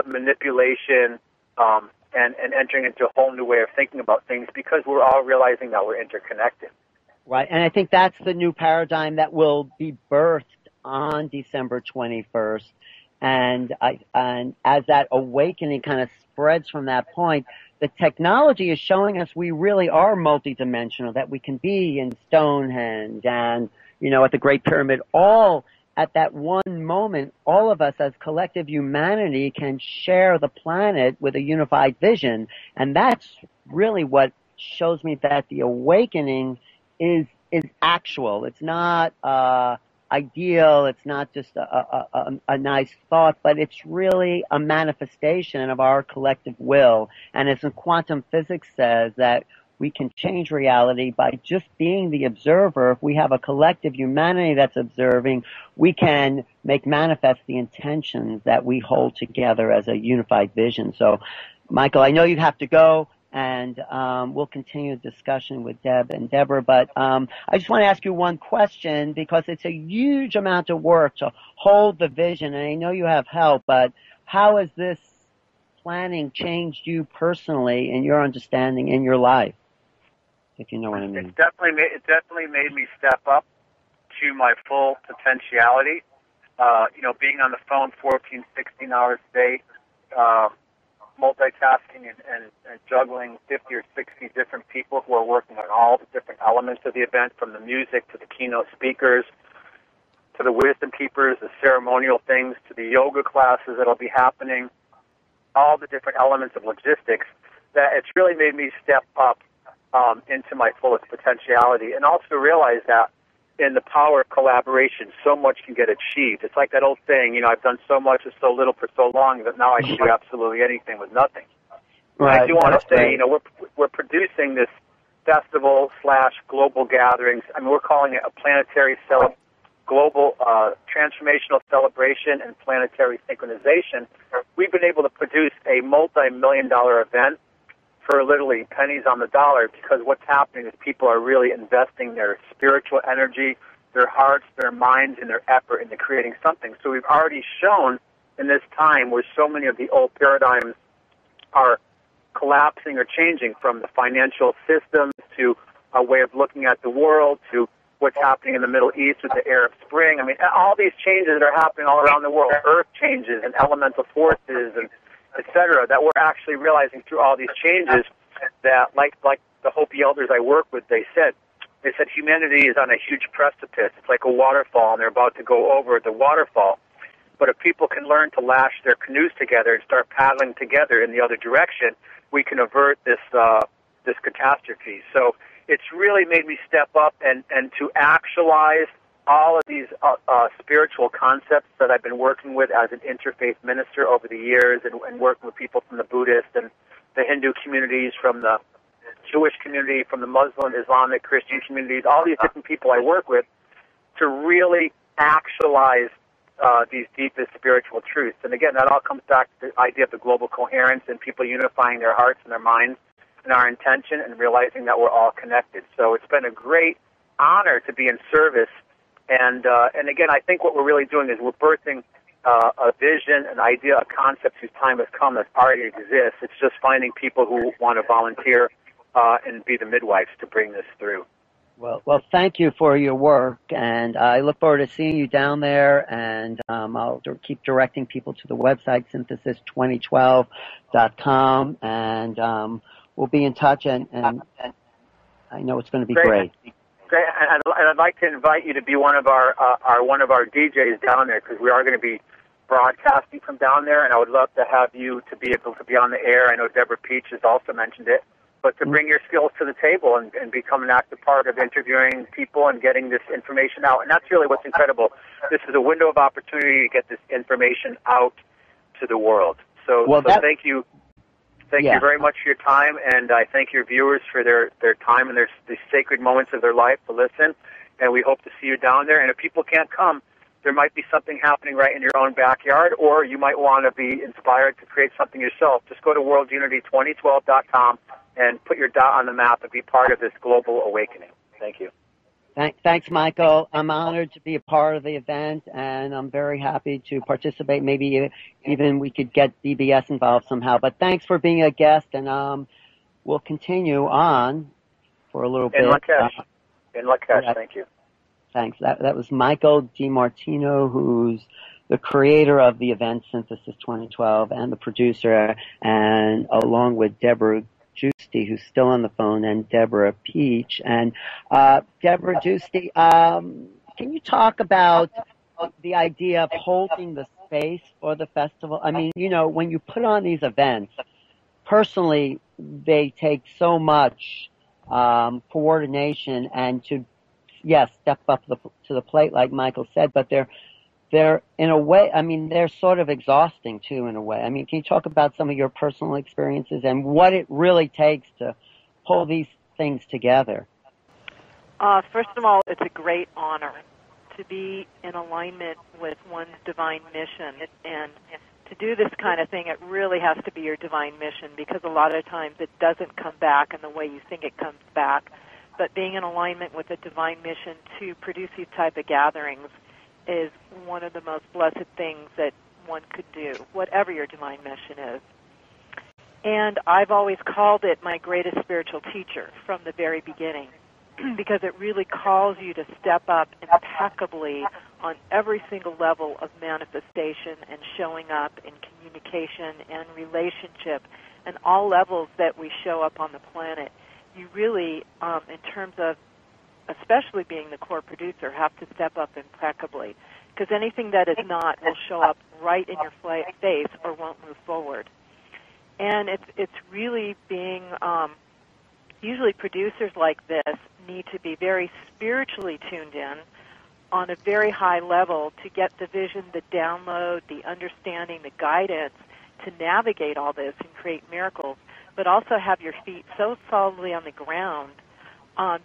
manipulation, and entering into a whole new way of thinking about things because we're all realizing that we're interconnected. Right, and I think that's the new paradigm that will be birthed on December 21st. And as that awakening kind of spreads from that point, the technology is showing us we really are multidimensional, that we can be in Stonehenge and, at the Great Pyramid, all at that one moment, all of us as collective humanity can share the planet with a unified vision. And that's really what shows me that the awakening is actual. It's not ideal. It's not just a nice thought, but it's really a manifestation of our collective will. And as quantum physics says, that we can change reality by just being the observer. If we have a collective humanity that's observing, we can make manifest the intentions that we hold together as a unified vision. So, Michael, I know you have to go. And we'll continue the discussion with Deb and Deborah. But I just want to ask you one question because it's a huge amount of work to hold the vision. And I know you have help, but how has this planning changed you personally in your understanding in your life, if you know what I mean? It definitely made me step up to my full potentiality. Being on the phone 14, 16 hours a day, multitasking and juggling 50 or 60 different people who are working on all the different elements of the event, from the music to the keynote speakers to the wisdom keepers, the ceremonial things, to the yoga classes that'll be happening, all the different elements of logistics, that it's really made me step up into my fullest potentiality, and also realize that in the power of collaboration, so much can get achieved. It's like that old saying, I've done so much with so little for so long that now I can do absolutely anything with nothing. Right. I do want to say, we're producing this festival/global gatherings. I mean, we're calling it a planetary global transformational celebration and planetary synchronization. We've been able to produce a multi-million-dollar event for literally pennies on the dollar, because what's happening is people are really investing their spiritual energy, their hearts, their minds, and their effort into creating something. So we've already shown in this time where so many of the old paradigms are collapsing or changing, from the financial systems to a way of looking at the world to what's happening in the Middle East with the Arab Spring. I mean, all these changes that are happening all around the world, earth changes and elemental forces and et cetera, that we're actually realizing through all these changes that, like the Hopi elders I work with, they said humanity is on a huge precipice. It's like a waterfall, and they're about to go over the waterfall. But if people can learn to lash their canoes together and start paddling together in the other direction, we can avert this catastrophe. So it's really made me step up and to actualize all of these spiritual concepts that I've been working with as an interfaith minister over the years, and working with people from the Buddhist and the Hindu communities, from the Jewish community, from the Muslim, Islamic, Christian communities, all these different people I work with, to really actualize these deepest spiritual truths. And again, that all comes back to the idea of the global coherence and people unifying their hearts and their minds and our intention and realizing that we're all connected. So it's been a great honor to be in service. And again, I think what we're really doing is we're birthing a vision, an idea, a concept whose time has come that already exists. It's just finding people who want to volunteer and be the midwives to bring this through. Well, thank you for your work, and I look forward to seeing you down there, and I'll keep directing people to the website, synthesis2012.com, and we'll be in touch, and I know it's going to be great. Great, and I'd like to invite you to be one of our DJs down there, because we are going to be broadcasting from down there, and I would love to have you to be able to be on the air. I know Deborah Peach has also mentioned it, but to bring your skills to the table and become an active part of interviewing people and getting this information out. And that's really what's incredible. This is a window of opportunity to get this information out to the world. So thank you. Thank you very much for your time, and I thank your viewers for their time and the sacred moments of their life to listen, and we hope to see you down there. And if people can't come, there might be something happening right in your own backyard, or you might want to be inspired to create something yourself. Just go to worldunity2012.com and put your dot on the map and be part of this global awakening. Thank you. Thanks, Michael. I'm honored to be a part of the event, and I'm very happy to participate. Maybe even we could get BBS involved somehow. But thanks for being a guest, and we'll continue on for a little bit. In Lakesh, thank you. Thanks. That was Michael DiMartino, who's the creator of the event Synthesis 2012 and the producer, and along with Deborah Giusti, who's still on the phone, and Deborah Peach. And Deborah Giusti, can you talk about the idea of holding the space for the festival? I mean, when you put on these events, personally, they take so much coordination and to step up to the plate, like Michael said, but they're in a way, I mean, they're sort of exhausting too, in a way. I mean, can you talk about some of your personal experiences and what it really takes to pull these things together? First of all, it's a great honor to be in alignment with one's divine mission. And to do this kind of thing, it really has to be your divine mission, because a lot of times it doesn't come back in the way you think it comes back. But being in alignment with a divine mission to produce these type of gatherings is one of the most blessed things that one could do, whatever your divine mission is. And I've always called it my greatest spiritual teacher from the very beginning, because it really calls you to step up impeccably on every single level of manifestation and showing up in communication and relationship and all levels that we show up on the planet. You really, in terms of especially being the core producer, have to step up impeccably, because anything that is not will show up right in your face or won't move forward. And it's really being, usually producers like this need to be very spiritually tuned in on a very high level to get the vision, the download, the understanding, the guidance to navigate all this and create miracles, but also have your feet so solidly on the ground,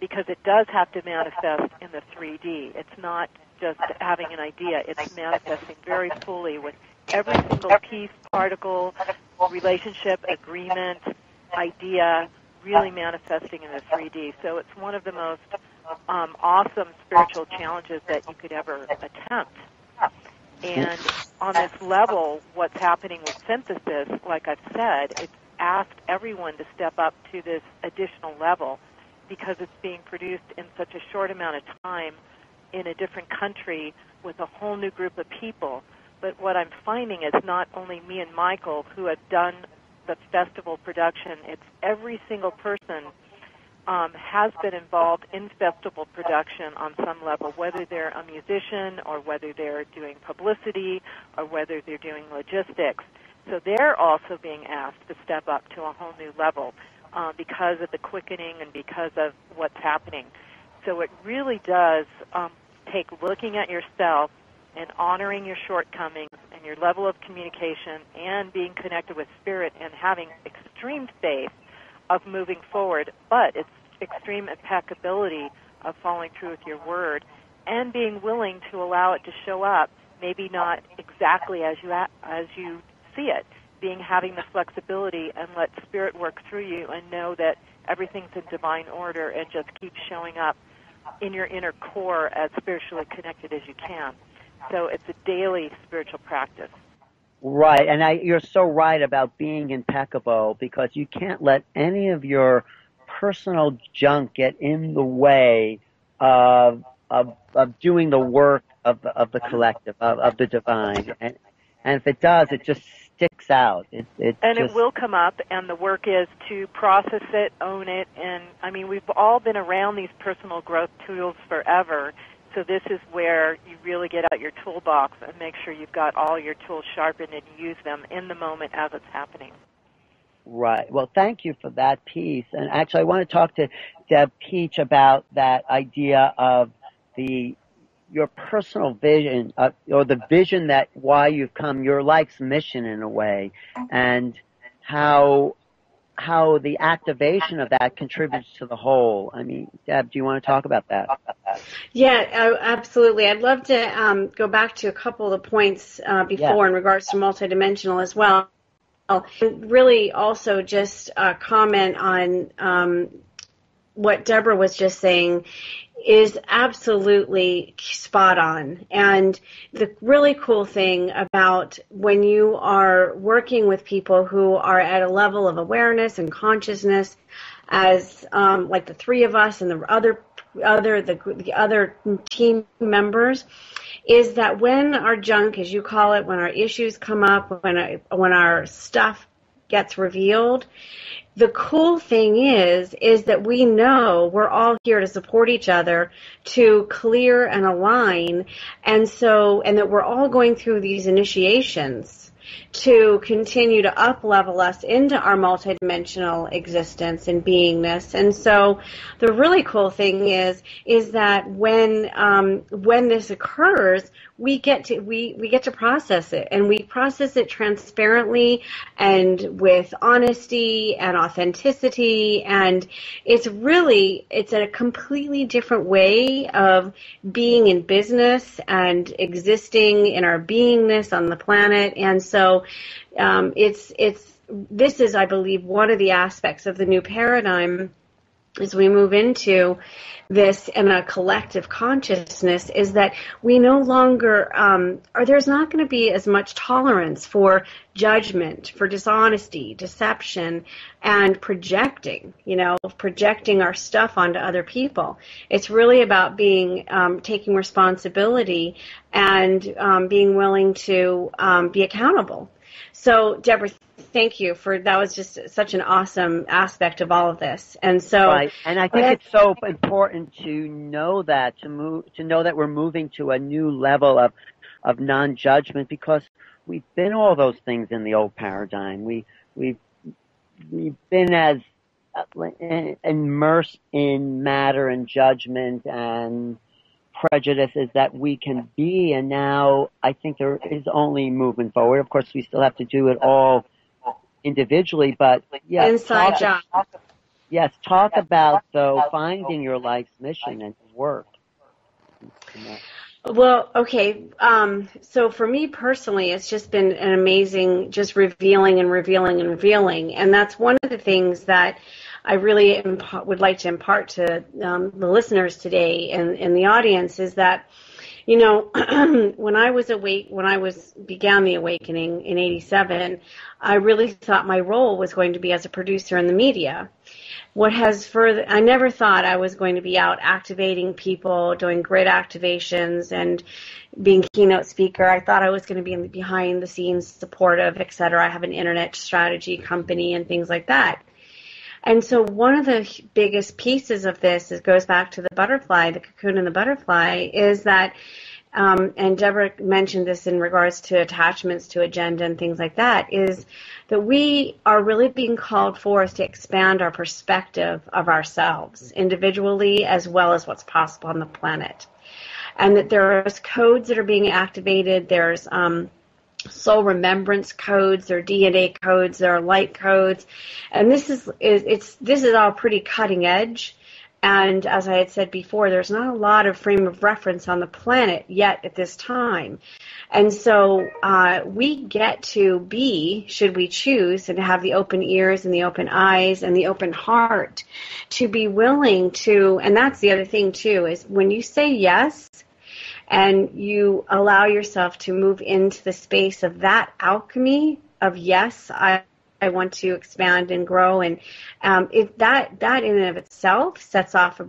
because it does have to manifest in the 3D. It's not just having an idea. It's manifesting very fully with every single piece, particle, relationship, agreement, idea, really manifesting in the 3D. So it's one of the most awesome spiritual challenges that you could ever attempt. And on this level, what's happening with synthesis, like I've said, it's asked everyone to step up to this additional level, because it's being produced in such a short amount of time in a different country with a whole new group of people. But what I'm finding is not only me and Michael who have done the festival production, it's every single person has been involved in festival production on some level, whether they're a musician or whether they're doing publicity or whether they're doing logistics. So they're also being asked to step up to a whole new level because of the quickening and because of what's happening. So it really does take looking at yourself and honoring your shortcomings and your level of communication and being connected with spirit and having extreme faith of moving forward, but it's extreme impeccability of following through with your word and being willing to allow it to show up, maybe not exactly as you see it, having the flexibility and let spirit work through you and know that everything's in divine order and just keep showing up in your inner core as spiritually connected as you can. So it's a daily spiritual practice. Right, and you're so right about being impeccable, because you can't let any of your personal junk get in the way of doing the work of the collective, of the divine. And if it does, it just sticks out. It will come up, and the work is to process it, own it, and I mean, we've all been around these personal growth tools forever, so this is where you really get out your toolbox and make sure you've got all your tools sharpened and use them in the moment as it's happening. Right. Well, thank you for that piece. And actually, I want to talk to Deb Peach about that idea of your personal vision, or the vision that why you've come, your life's mission in a way, and how the activation of that contributes to the whole. I mean, Deb, do you want to talk about that? Yeah, absolutely. I'd love to go back to a couple of the points before in regards to multidimensional as well. And really also just comment on what Deborah was just saying. is absolutely spot on. And the really cool thing about when you are working with people who are at a level of awareness and consciousness, as like the three of us and the other team members, is that when our junk, as you call it, when our issues come up, when our stuff gets revealed, the cool thing is that we know we're all here to support each other, to clear and align, and that we're all going through these initiations to continue to up-level us into our multidimensional existence and beingness. And so the really cool thing is that when this occurs, we get to process it, and we process it transparently and with honesty and authenticity, and it's a completely different way of being in business and existing in our beingness on the planet. And so this is, I believe, one of the aspects of the new paradigm as we move into this in a collective consciousness, is that we no longer, or there's not going to be as much tolerance for judgment, for dishonesty, deception, and projecting our stuff onto other people. It's really about taking responsibility and being willing to be accountable. So, Deborah, thank you that was just such an awesome aspect of all of this. And so, right. And I think it's so important to know that, to know that we're moving to a new level of non-judgment, because we've been all those things in the old paradigm. We've been as immersed in matter and judgment and prejudices that we can be, and now I think there is only movement forward. Of course, we still have to do it all individually, but yes, inside job. Yes, talk about though finding your life's mission and work. Well, okay. So for me personally, it's just been an amazing, just revealing, and that's one of the things that I really would like to impart to the listeners today and the audience, is that, when I began the awakening in '87, I really thought my role was going to be as a producer in the media. I never thought I was going to be out activating people, doing great activations, and being keynote speaker. I thought I was going to be in the behind the scenes, supportive, et cetera. I have an internet strategy company and things like that. And so one of the biggest pieces of this goes back to the butterfly, the cocoon and the butterfly, is that, and Deborah mentioned this in regards to attachments to agenda and things like that, is that we are really being called forth to expand our perspective of ourselves individually as well as what's possible on the planet. And that there's codes that are being activated. There's soul remembrance codes, there are DNA codes, there are light codes, and this is all pretty cutting edge. And as I had said before, there's not a lot of frame of reference on the planet yet at this time. And so we get to be, should we choose, and to have the open ears and the open eyes and the open heart to be willing to, and that's the other thing too, is when you say yes, and you allow yourself to move into the space of that alchemy of yes, I want to expand and grow, and if that in and of itself sets off a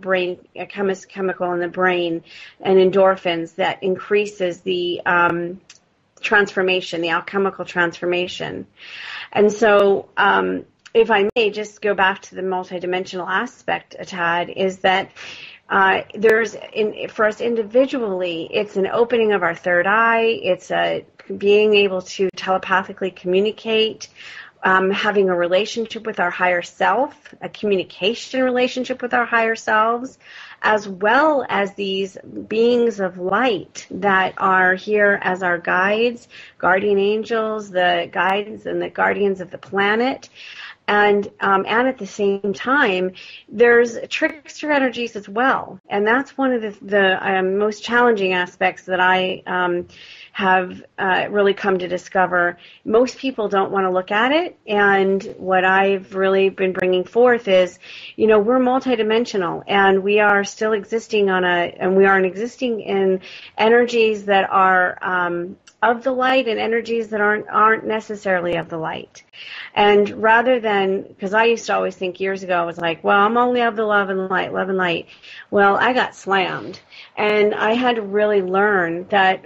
chemical in the brain, and endorphins that increases the transformation, the alchemical transformation. And so, if I may just go back to the multidimensional aspect a tad, is that for us individually, it's an opening of our third eye. It's being able to telepathically communicate, having a relationship with our higher self, a communication relationship with our higher selves, as well as these beings of light that are here as our guides, guardian angels, the guides and the guardians of the planet. And at the same time, there's trickster energies as well. And that's one of the most challenging aspects that I have really come to discover. Most people don't want to look at it. And what I've really been bringing forth is, we're multidimensional, and we are still existing and we are existing in energies that are of the light and energies that aren't necessarily of the light. And rather than, because I used to always think years ago, I was like, well, I'm only of the love and light. Well, I got slammed. And I had to really learn that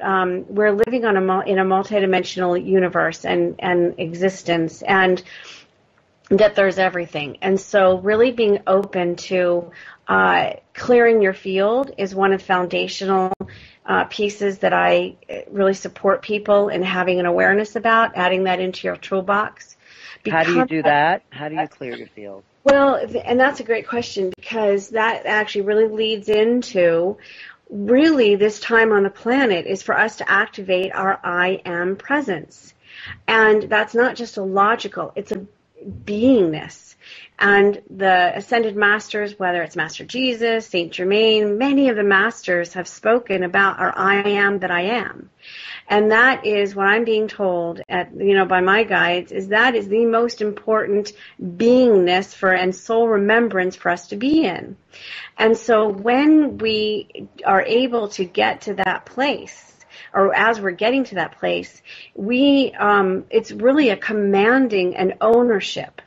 we're living in a multidimensional universe and existence, and that there's everything. And so really being open to clearing your field is one of the foundational pieces that I really support people in having an awareness about, adding that into your toolbox. How do you do that? How do you clear your field? Well, and that's a great question, because that actually really leads into really this time on the planet is for us to activate our I am presence. And that's not just a logical, it's a beingness. And the ascended masters, whether it's Master Jesus, Saint Germain, many of the masters have spoken about our I am that I am. And that is what I'm being told by my guides, is that is the most important beingness and soul remembrance for us to be in. And so when we are able to get to that place, or as we're getting to that place, it's really a commanding and ownership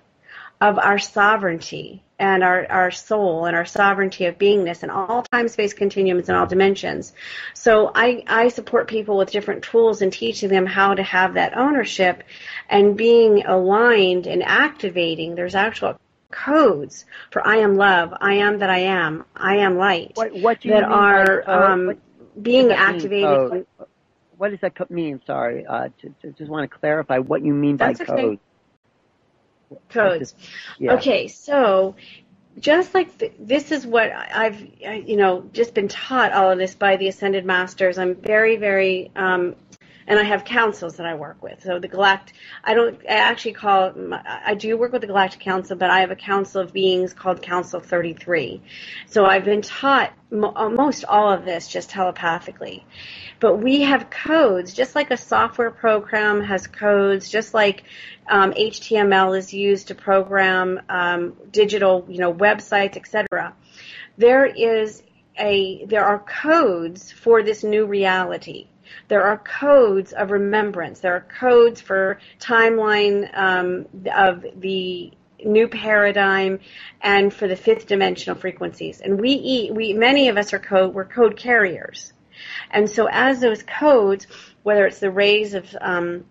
of our sovereignty and our soul and our sovereignty of beingness in all time, space continuums and all dimensions. So I support people with different tools and teaching them how to have that ownership and being aligned and activating. There's actual codes for I am love, I am that I am light. What do you mean are by being activated. What does that mean? Sorry, just want to clarify what you mean by code. Okay. Codes. Yeah. Okay, so just like this is what I've just been taught all of this by the Ascended Masters. I'm very, very and I have councils that I work with. So I do work with the Galactic Council, but I have a council of beings called Council 33. So I've been taught most all of this just telepathically. But we have codes, just like a software program has codes, just like HTML is used to program digital, websites, etc. There are codes for this new reality. There are codes of remembrance. There are codes for timeline of the new paradigm and for the fifth dimensional frequencies. And many of us we're code carriers. And so as those codes, whether it's the rays of the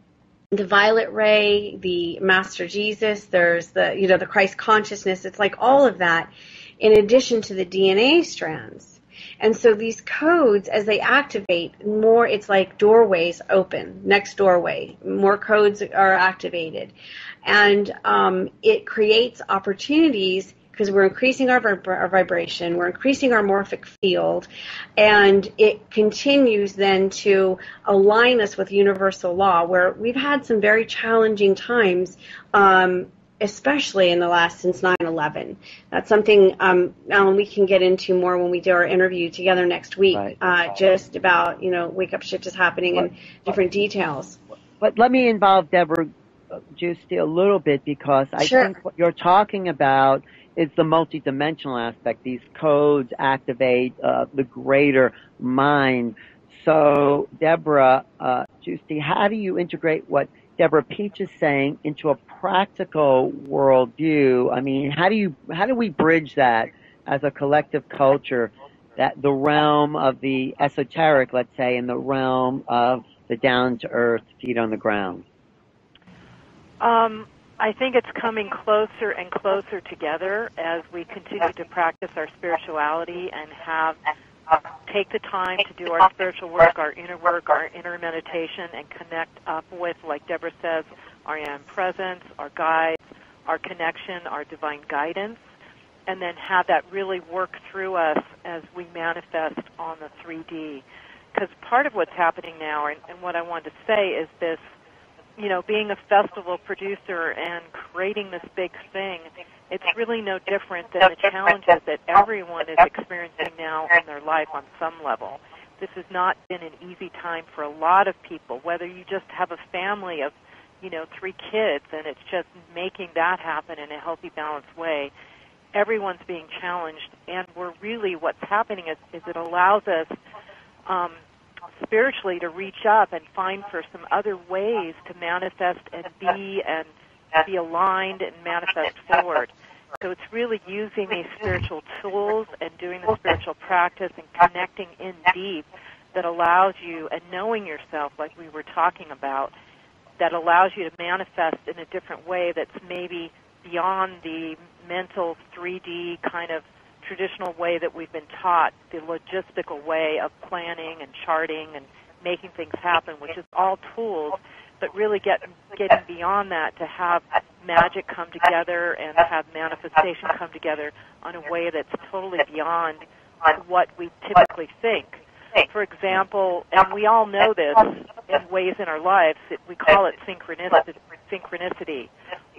violet ray, the Master Jesus, there's the Christ consciousness, it's like all of that in addition to the DNA strands. And so these codes, as they activate more, it's like doorways open, next doorway, more codes are activated. And it creates opportunities because we're increasing our vibration, we're increasing our morphic field, and it continues then to align us with universal law, where we've had some very challenging times, especially in the since 9/11. That's something, Alan, we can get into more when we do our interview together next week, right. Just about, wake up shit is happening and different details. But let me involve Deborah Giusti a little bit, because I think what you're talking about is the multidimensional aspect. These codes activate the greater mind. So, Deborah Giusti, how do you integrate what Deborah Peach is saying into a practical worldview? I mean, how do we bridge that as a collective culture, that the realm of the esoteric, let's say, and the realm of the down-to-earth, feet on the ground? I think it's coming closer and closer together as we continue to practice our spirituality and take the time to do our spiritual work, our inner meditation, and connect up with, like Deborah says, our I am presence, our guides, our connection, our divine guidance, and then have that really work through us as we manifest on the 3D. Because part of what's happening now, and what I wanted to say is this, being a festival producer and creating this big thing, it's really no different than the challenges that everyone is experiencing now in their life on some level. This has not been an easy time for a lot of people, whether you just have a family of, 3 kids, and it's just making that happen in a healthy, balanced way. everyone's being challenged, and we're really, what's happening is it allows us spiritually to reach up and find for some other ways to manifest and be aligned and manifest forward. So it's really using these spiritual tools and doing the spiritual practice and connecting in deep that allows you, and knowing yourself like we were talking about, that allows you to manifest in a different way that's maybe beyond the mental 3D kind of traditional way that we've been taught, the logistical way of planning and charting and making things happen, which is all tools, but really getting beyond that to have magic come together and have manifestation come together on a way that's totally beyond what we typically think. For example, and we all know this in ways in our lives, we call it synchronicity.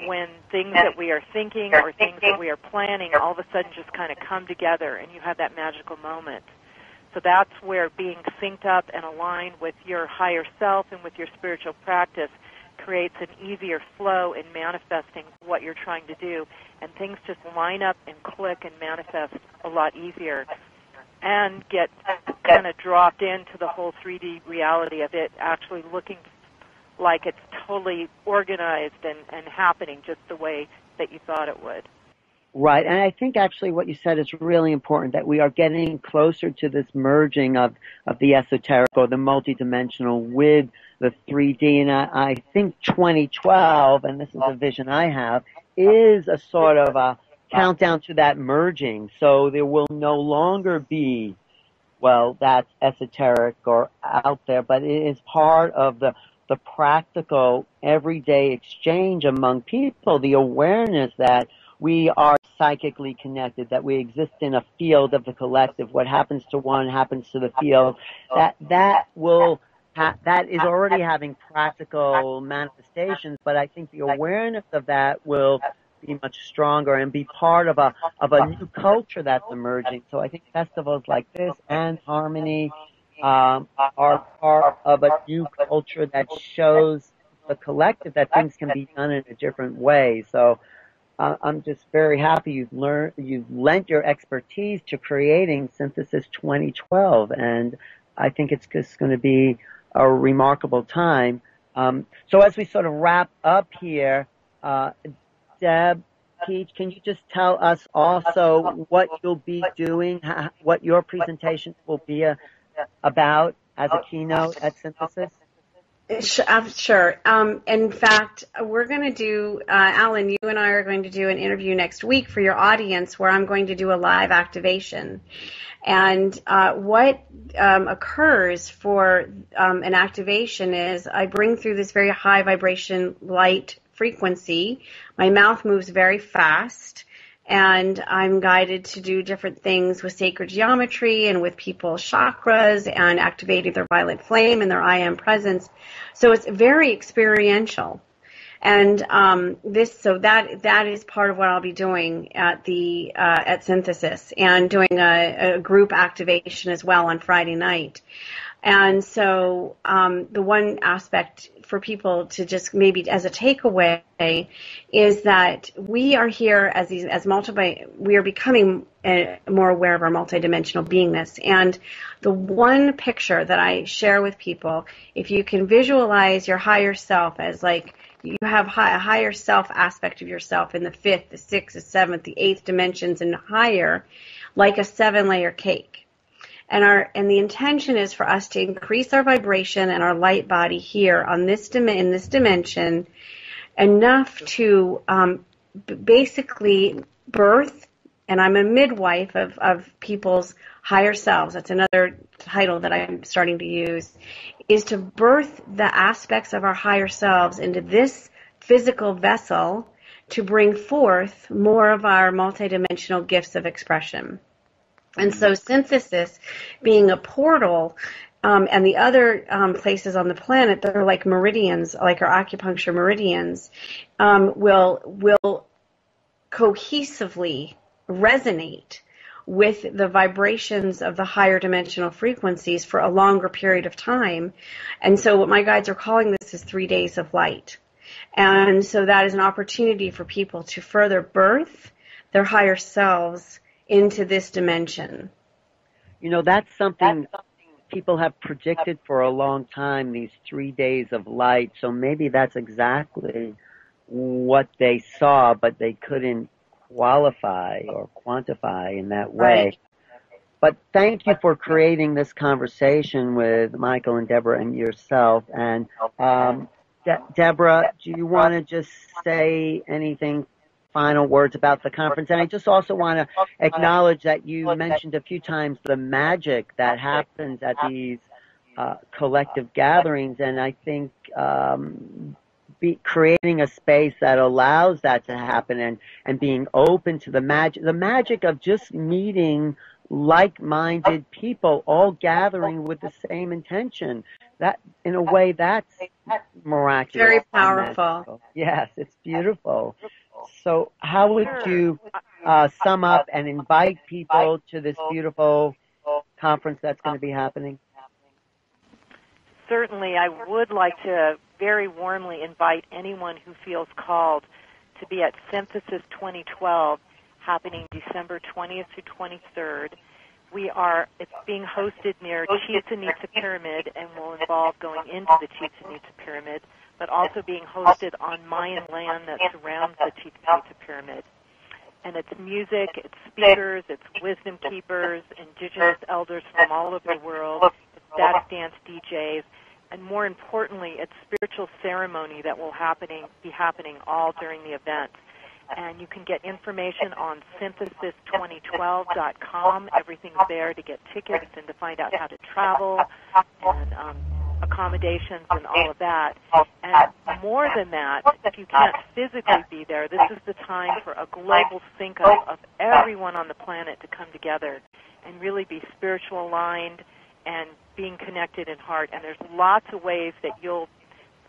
When things that we are thinking or things that we are planning all of a sudden just kind of come together and you have that magical moment. So that's where being synced up and aligned with your higher self and with your spiritual practice creates an easier flow in manifesting what you're trying to do, and things just line up and click and manifest a lot easier and get kind of dropped into the whole 3D reality of it actually looking like it's totally organized and happening just the way that you thought it would. Right, and I think actually what you said is really important, that we are getting closer to this merging of the esoteric or the multidimensional with the 3D, and I think 2012, and this is a vision I have, is a sort of a countdown to that merging. So there will no longer be, well, that's esoteric or out there, but it is part of the practical everyday exchange among people, the awareness that we are psychically connected, that we exist in a field of the collective. What happens to one happens to the field. That is already having practical manifestations, but I think the awareness of that will be much stronger and be part of a new culture that's emerging. So I think festivals like this and Harmony are part of a new culture that shows the collective that things can be done in a different way. So I'm just very happy you've lent your expertise to creating Synthesis 2012, and I think it's just going to be a remarkable time. So as we sort of wrap up here, Deb, Peach, can you just tell us also what you'll be doing, what your presentation will be about as a keynote at Synthesis? Sure. In fact, we're going to do, Alan, you and I are going to do an interview next week for your audience where I'm going to do a live activation. And what occurs for an activation is I bring through this very high vibration light frequency. My mouth moves very fast, and I'm guided to do different things with sacred geometry and with people's chakras and activating their violet flame and their I am presence. So it's very experiential. And that is part of what I'll be doing at Synthesis, and doing a group activation as well on Friday night. And so the one aspect for people to just maybe as a takeaway is that we are here we are becoming more aware of our multidimensional beingness. And the one picture that I share with people, if you can visualize your higher self as like you have a higher self aspect of yourself in the 5th, the 6th, the 7th, the 8th dimensions and higher, like a 7-layer cake. And the intention is for us to increase our vibration and our light body here on in this dimension enough to basically birth, and I'm a midwife of people's higher selves. That's another title that I'm starting to use, is to birth the aspects of our higher selves into this physical vessel to bring forth more of our multidimensional gifts of expression. And so Synthesis being a portal, and the other places on the planet that are like meridians, like our acupuncture meridians, will cohesively resonate with the vibrations of the higher dimensional frequencies for a longer period of time. And so what my guides are calling this is 3 days of light. And so that is an opportunity for people to further birth their higher selves into this dimension. You know, that's something people have predicted for a long time, these 3 days of light. So maybe that's exactly what they saw, but they couldn't qualify or quantify in that way. Right. But thank you for creating this conversation with Michael and Deborah and yourself. And Deborah, do you want to just say anything, final words about the conference? And I just also want to acknowledge that you mentioned a few times the magic that happens at these collective gatherings. And I think creating a space that allows that to happen and being open to the magic of just meeting like-minded people all gathering with the same intention. That, in a way, that's miraculous. Very powerful. Yes, it's beautiful. So how would you sum up and invite people to this beautiful conference that's going to be happening? Certainly, I would like to very warmly invite anyone who feels called to be at Synthesis 2012, happening December 20th through 23rd. It's being hosted near Chichen Itza Pyramid and will involve going into the Chichen Itza Pyramid, but also being hosted on Mayan land that surrounds the Chichen Itza Pyramid. And it's music, it's speakers, it's wisdom keepers, indigenous elders from all over the world, it's static dance DJs, and more importantly, it's spiritual ceremony that will be happening all during the event. And you can get information on synthesis2012.com. Everything's there to get tickets and to find out how to travel and accommodations and all of that. And more than that, if you can't physically be there, this is the time for a global sync-up of everyone on the planet to come together and really be spiritual aligned and being connected in heart. And there's lots of ways that you'll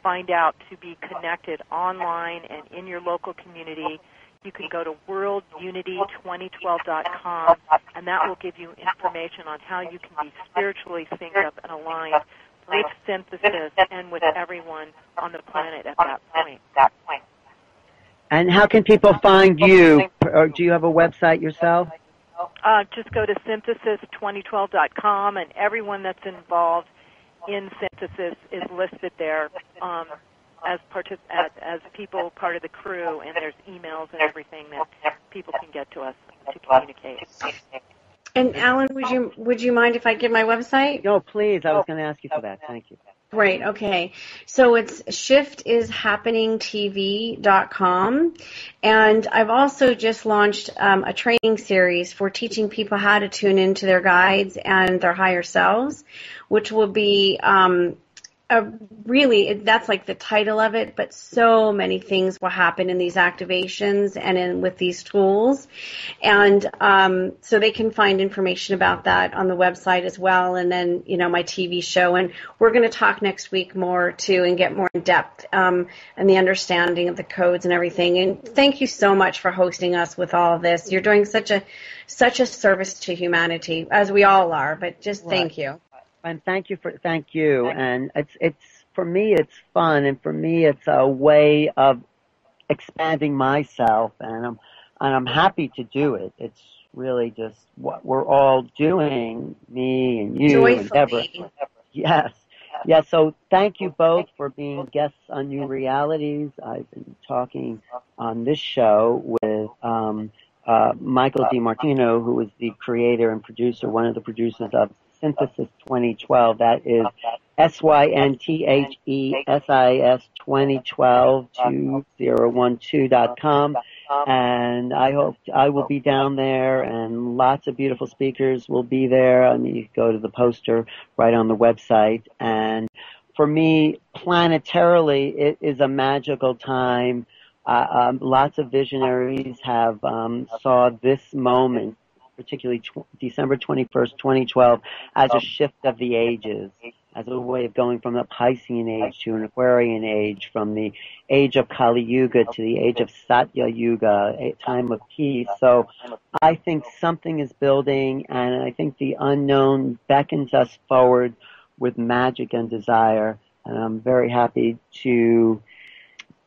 find out to be connected online and in your local community. You can go to worldunity2012.com, and that will give you information on how you can be spiritually synced up and aligned with Synthesis and with everyone on the planet at that point. And how can people find you? Or do you have a website yourself? Just go to synthesis2012.com, and everyone that's involved in Synthesis is listed there as people, part of the crew, and there's emails and everything that people can get to us to communicate. And Alan, would you mind if I give my website? No, please. I was going to ask you for that. Thank you. Great. Okay. So it's shiftishappeningtv.com. And I've also just launched a training series for teaching people how to tune into their guides and their higher selves, which will be that's like the title of it, but so many things will happen in these activations and with these tools. And so they can find information about that on the website as well, and then, my TV show. And we're going to talk next week more, too, and get more in depth and the understanding of the codes and everything. And thank you so much for hosting us with all of this. You're doing such a service to humanity, as we all are, but just thank you. And thank you. And it's for me, it's fun, and for me, it's a way of expanding myself, and I'm happy to do it. It's really just what we're all doing, me and you and Deborah. Yes. So thank you both for being guests on New Realities. I've been talking on this show with Michael DiMartino, who is the creator and producer, one of the producers of Synthesis 2012. That is SYNTHESIS 20122012.com. And I hope I will be down there, and lots of beautiful speakers will be there. I mean, you can go to the poster right on the website. And for me, planetarily, it is a magical time. Lots of visionaries have saw this moment, particularly December 21st, 2012, as a shift of the ages, as a way of going from the Piscean age to an Aquarian age, from the age of Kali Yuga to the age of Satya Yuga, a time of peace. So I think something is building, and I think the unknown beckons us forward with magic and desire, and I'm very happy to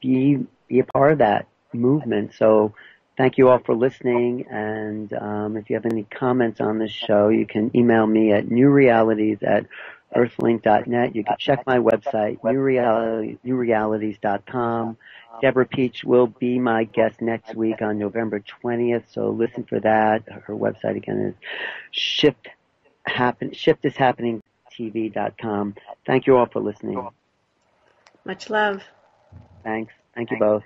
be a part of that movement. So thank you all for listening. And if you have any comments on this show, you can email me at newrealities@earthlink.net. You can check my website, newrealities.com. Deborah Peach will be my guest next week on November 20th, so listen for that. Her website again is shifthishappeningtv.com. Thank you all for listening. Much love. Thanks. Thank you both.